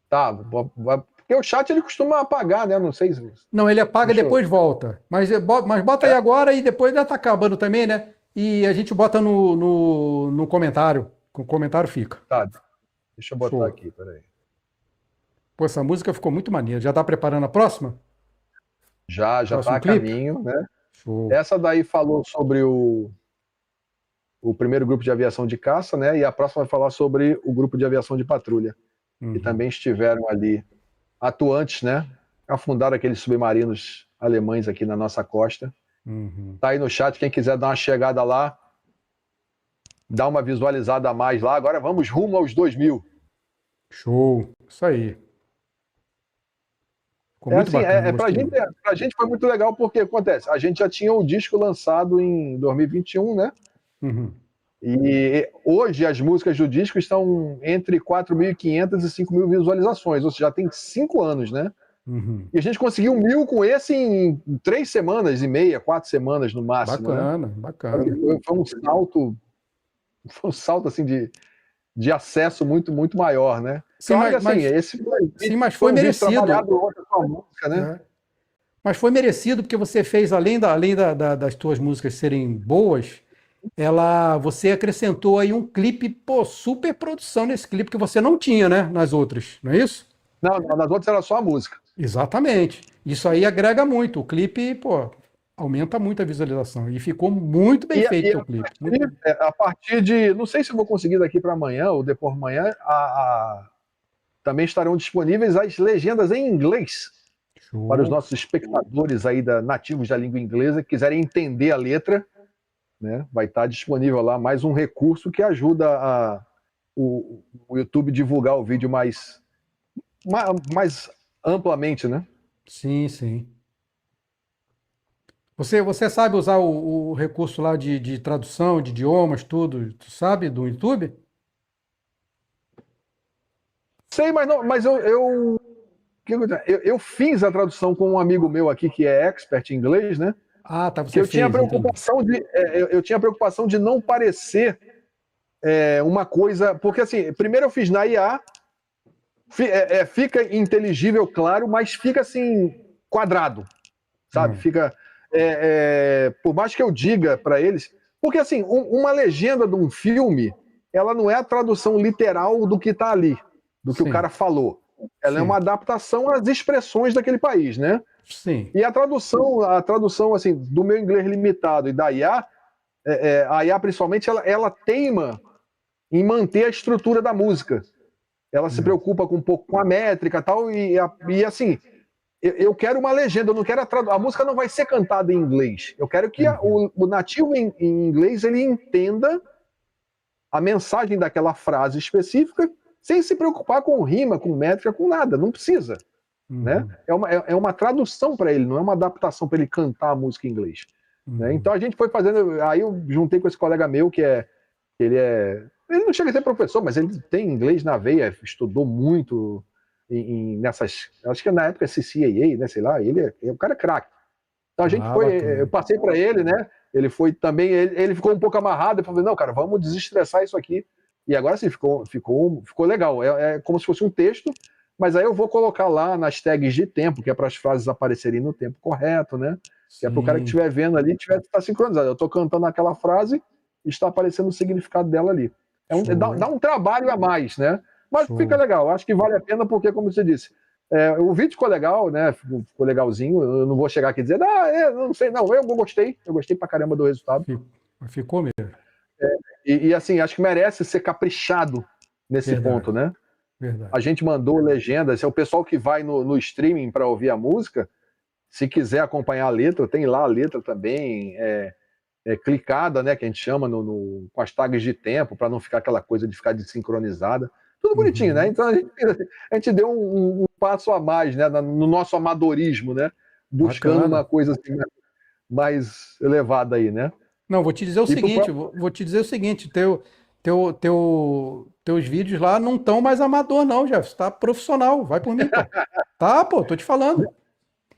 Tá, porque o chat ele costuma apagar, né? Não sei se... Não, ele apaga e depois volta. Mas bota aí agora e depois já tá acabando também, né? E a gente bota no comentário. O comentário fica. Tá, deixa eu botar aqui, peraí. Pô, essa música ficou muito maneira. Já tá preparando a próxima? Já tá a caminho, né? Show. Essa daí falou sobre o primeiro grupo de aviação de caça, né? E a próxima vai falar sobre o grupo de aviação de patrulha, que também estiveram ali atuantes, né? Afundaram aqueles submarinos alemães aqui na nossa costa. Tá aí no chat, quem quiser dar uma chegada lá, dá uma visualizada a mais lá. Agora vamos rumo aos 2000. Show, isso aí. Ficou muito bacana. Pra gente foi muito legal porque acontece, a gente já tinha o disco lançado em 2021, né? E hoje as músicas do disco estão entre 4.500 e 5.000 visualizações, ou seja, já tem 5 anos, né? E a gente conseguiu 1000 com esse em 3 semanas e meia, 4 semanas no máximo. Bacana. Foi um salto assim de acesso muito, muito maior, né? Sim, mas foi merecido. Música, né? Mas foi merecido porque você fez, além das tuas músicas serem boas, você acrescentou aí um clipe, super produção nesse clipe que você não tinha, né? Nas outras, não é isso? Não, nas outras era só a música. Exatamente. Isso aí agrega muito. O clipe, aumenta muito a visualização. E ficou muito bem feito o clipe. A partir de... Não sei se eu vou conseguir daqui para amanhã ou depois de amanhã, também estarão disponíveis as legendas em inglês. para os nossos espectadores aí nativos da língua inglesa que quiserem entender a letra, né? Vai estar disponível lá mais um recurso que ajuda o YouTube divulgar o vídeo mais amplamente, né? Sim, sim. Você sabe usar o recurso lá de tradução, de idiomas, tudo? Tu sabe do YouTube? Sei, mas não, mas eu fiz a tradução com um amigo meu aqui que é expert em inglês, né? Ah, tá, Que você eu tinha fez, entendi. eu tinha preocupação de não parecer uma coisa, porque assim, primeiro eu fiz na IA, fica inteligível, claro, mas fica assim quadrado, sabe? Fica por mais que eu diga para eles, porque assim, uma legenda de um filme, ela não é a tradução literal do que está ali, do que o cara falou. Ela é uma adaptação às expressões daquele país, né? Sim. E a tradução assim, do meu inglês limitado e da IA, a IA principalmente, ela teima em manter a estrutura da música. Ela se preocupa um pouco com a métrica e tal, e assim, eu quero uma legenda, eu não quero a música não vai ser cantada em inglês. Eu quero que o nativo em inglês ele entenda a mensagem daquela frase específica sem se preocupar com rima, com métrica, com nada, não precisa. Né? É uma tradução para ele, não é uma adaptação para ele cantar a música em inglês. Né? Então a gente foi fazendo, aí eu juntei com esse colega meu ele não chega a ser professor, mas ele tem inglês na veia, estudou muito nessas, acho que na época CCAA, né, sei lá, o cara é craque. Então a gente eu passei para ele, né, ele foi também, ele ficou um pouco amarrado, e falou, não, cara, vamos desestressar isso aqui, e agora sim, ficou legal, é como se fosse um texto, mas aí eu vou colocar lá nas tags de tempo, que é para as frases aparecerem no tempo correto, né, que é para o cara que estiver vendo ali, estar sincronizado, eu estou cantando aquela frase, e está aparecendo o significado dela ali. Dá um trabalho a mais, né? Mas fica legal, acho que vale a pena porque, como você disse, o vídeo ficou legal, né? Ficou legalzinho. Eu não vou chegar aqui e dizer, não sei, não, eu gostei pra caramba do resultado. Ficou mesmo. E assim, acho que merece ser caprichado nesse ponto, né? Verdade. A gente mandou legendas, o pessoal que vai no streaming para ouvir a música, se quiser acompanhar a letra, tem lá a letra também, clicada, né, que a gente chama com as tags de tempo, para não ficar aquela coisa de ficar desincronizada. Tudo bonitinho, né? Então a gente deu um passo a mais, né, no nosso amadorismo, né? Buscando uma coisa assim, mais elevada aí, né? Não, vou te dizer o seguinte, teus vídeos lá não estão mais amador não, Jefferson, tá profissional, vai por mim, pô. Tá, pô, tô te falando.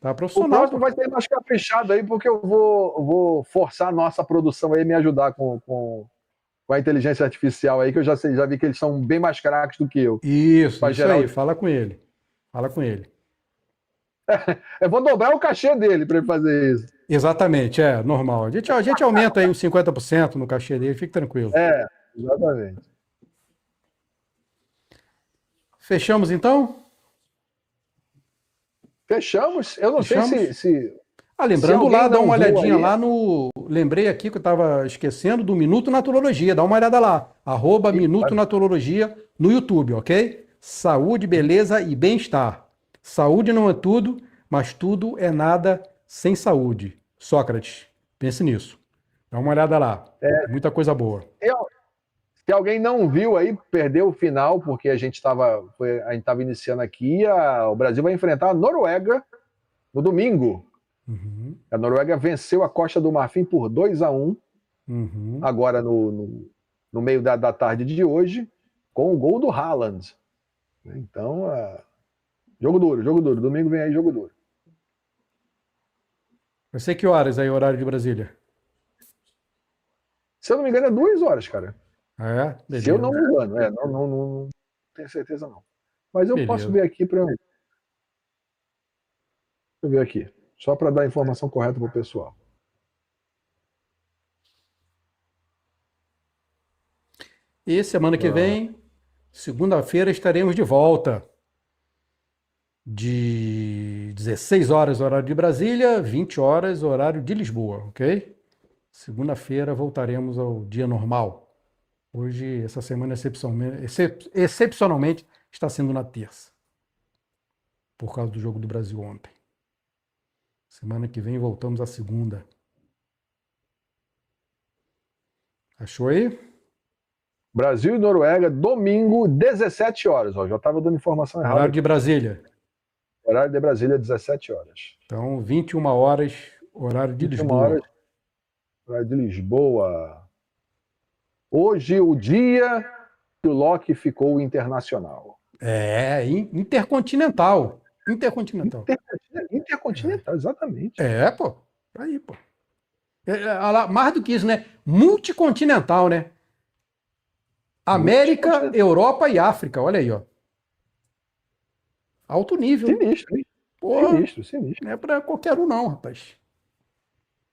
Tá profissional. O próximo vai ser mais caprichado aí, porque eu vou forçar a nossa produção aí a me ajudar com a inteligência artificial aí, que eu já vi que eles são bem mais craques do que eu. Isso aí, fala com ele. Eu vou dobrar o cachê dele para ele fazer isso. Exatamente, normal. A gente aumenta aí uns 50% no cachê dele, fique tranquilo. Exatamente. Fechamos então? Fechamos? Eu não sei se lembrando lá, dá uma olhadinha lá no... Lembrei aqui que eu estava esquecendo do Minuto Naturologia. Dá uma olhada lá. @Minuto Naturologia no YouTube, ok? Saúde, beleza e bem-estar. Saúde não é tudo, mas tudo é nada sem saúde. Sócrates, pense nisso. Dá uma olhada lá. Muita coisa boa. Se alguém não viu aí, perdeu o final, porque a gente estava iniciando aqui, o Brasil vai enfrentar a Noruega no domingo. A Noruega venceu a Costa do Marfim por 2-1, agora no meio da tarde de hoje, com o gol do Haaland. Então, jogo duro. Domingo vem aí, jogo duro. Vai ser que horas aí, horário de Brasília? Se eu não me engano, é 2 horas, cara. Beleza. Se eu não me engano, não tenho certeza não. Mas eu posso ver aqui para... Deixa eu ver aqui, só para dar a informação correta para o pessoal. E semana que vem, segunda-feira, estaremos de volta. De 16 horas, horário de Brasília, 20 horas, horário de Lisboa, ok? Segunda-feira voltaremos ao dia normal. Hoje, essa semana, excepcionalmente, está sendo na terça. Por causa do jogo do Brasil ontem. Semana que vem voltamos à segunda. Achou aí? Brasil e Noruega, domingo, 17 horas. Ó, já estava dando informação errada. Horário de Brasília. Horário de Brasília, 17 horas. Então, 21 horas, horário de 21 Lisboa. horas, horário de Lisboa. Hoje, o dia que o Loki ficou internacional. Intercontinental. Intercontinental. Intercontinental, exatamente. Pô. Aí, pô. Mais do que isso, né? Multicontinental, né? América, Europa e África. Olha aí, ó. Alto nível. Sinistro, hein? Porra, Sinistro. não é pra qualquer um, não, rapaz.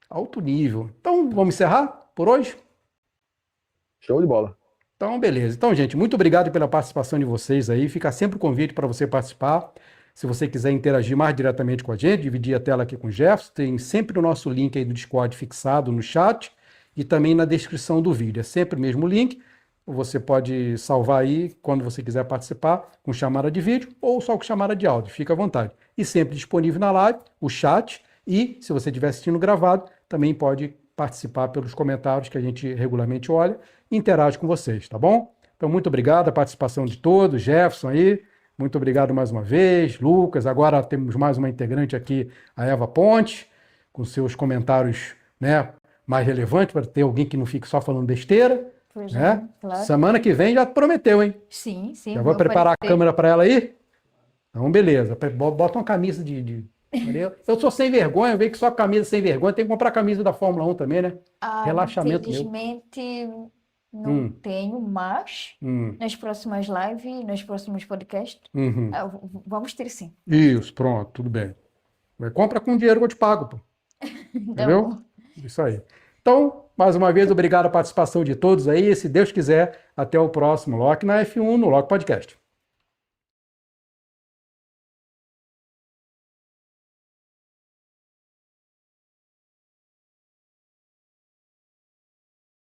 Alto nível. Então, vamos encerrar por hoje? Show de bola. Então, beleza. Então, gente, muito obrigado pela participação de vocês aí. Fica sempre o convite para você participar. Se você quiser interagir mais diretamente com a gente, dividir a tela aqui com o Jefferson, tem sempre o nosso link aí do Discord fixado no chat e também na descrição do vídeo. É sempre o mesmo link. Você pode salvar aí quando você quiser participar com chamada de vídeo ou só com chamada de áudio. Fica à vontade. E sempre disponível na live, o chat. E se você estiver assistindo gravado, também pode participar pelos comentários que a gente regularmente olha e interage com vocês, tá bom? Então, muito obrigado a participação de todos, Jefferson aí. Muito obrigado mais uma vez, Lucas. Agora temos mais uma integrante aqui, a Eva Ponte, com seus comentários, né, mais relevantes, para ter alguém que não fique só falando besteira. Pois né? Claro. Semana que vem já prometeu, hein? Sim. Já vou preparar a câmera para ela aí? Então, beleza. Bota uma camisa Eu sou sem vergonha, eu vejo que só camisa sem vergonha. Tem que comprar a camisa da Fórmula 1 também, né? Relaxamento mesmo. Infelizmente, não tenho, mas nas próximas lives, nos próximos podcasts, vamos ter sim. Isso, pronto, tudo bem. Compra com dinheiro que eu te pago, pô. Entendeu? Isso aí. Então, mais uma vez, obrigado a participação de todos aí. Se Deus quiser, até o próximo Loki na F1 no Loki Podcast.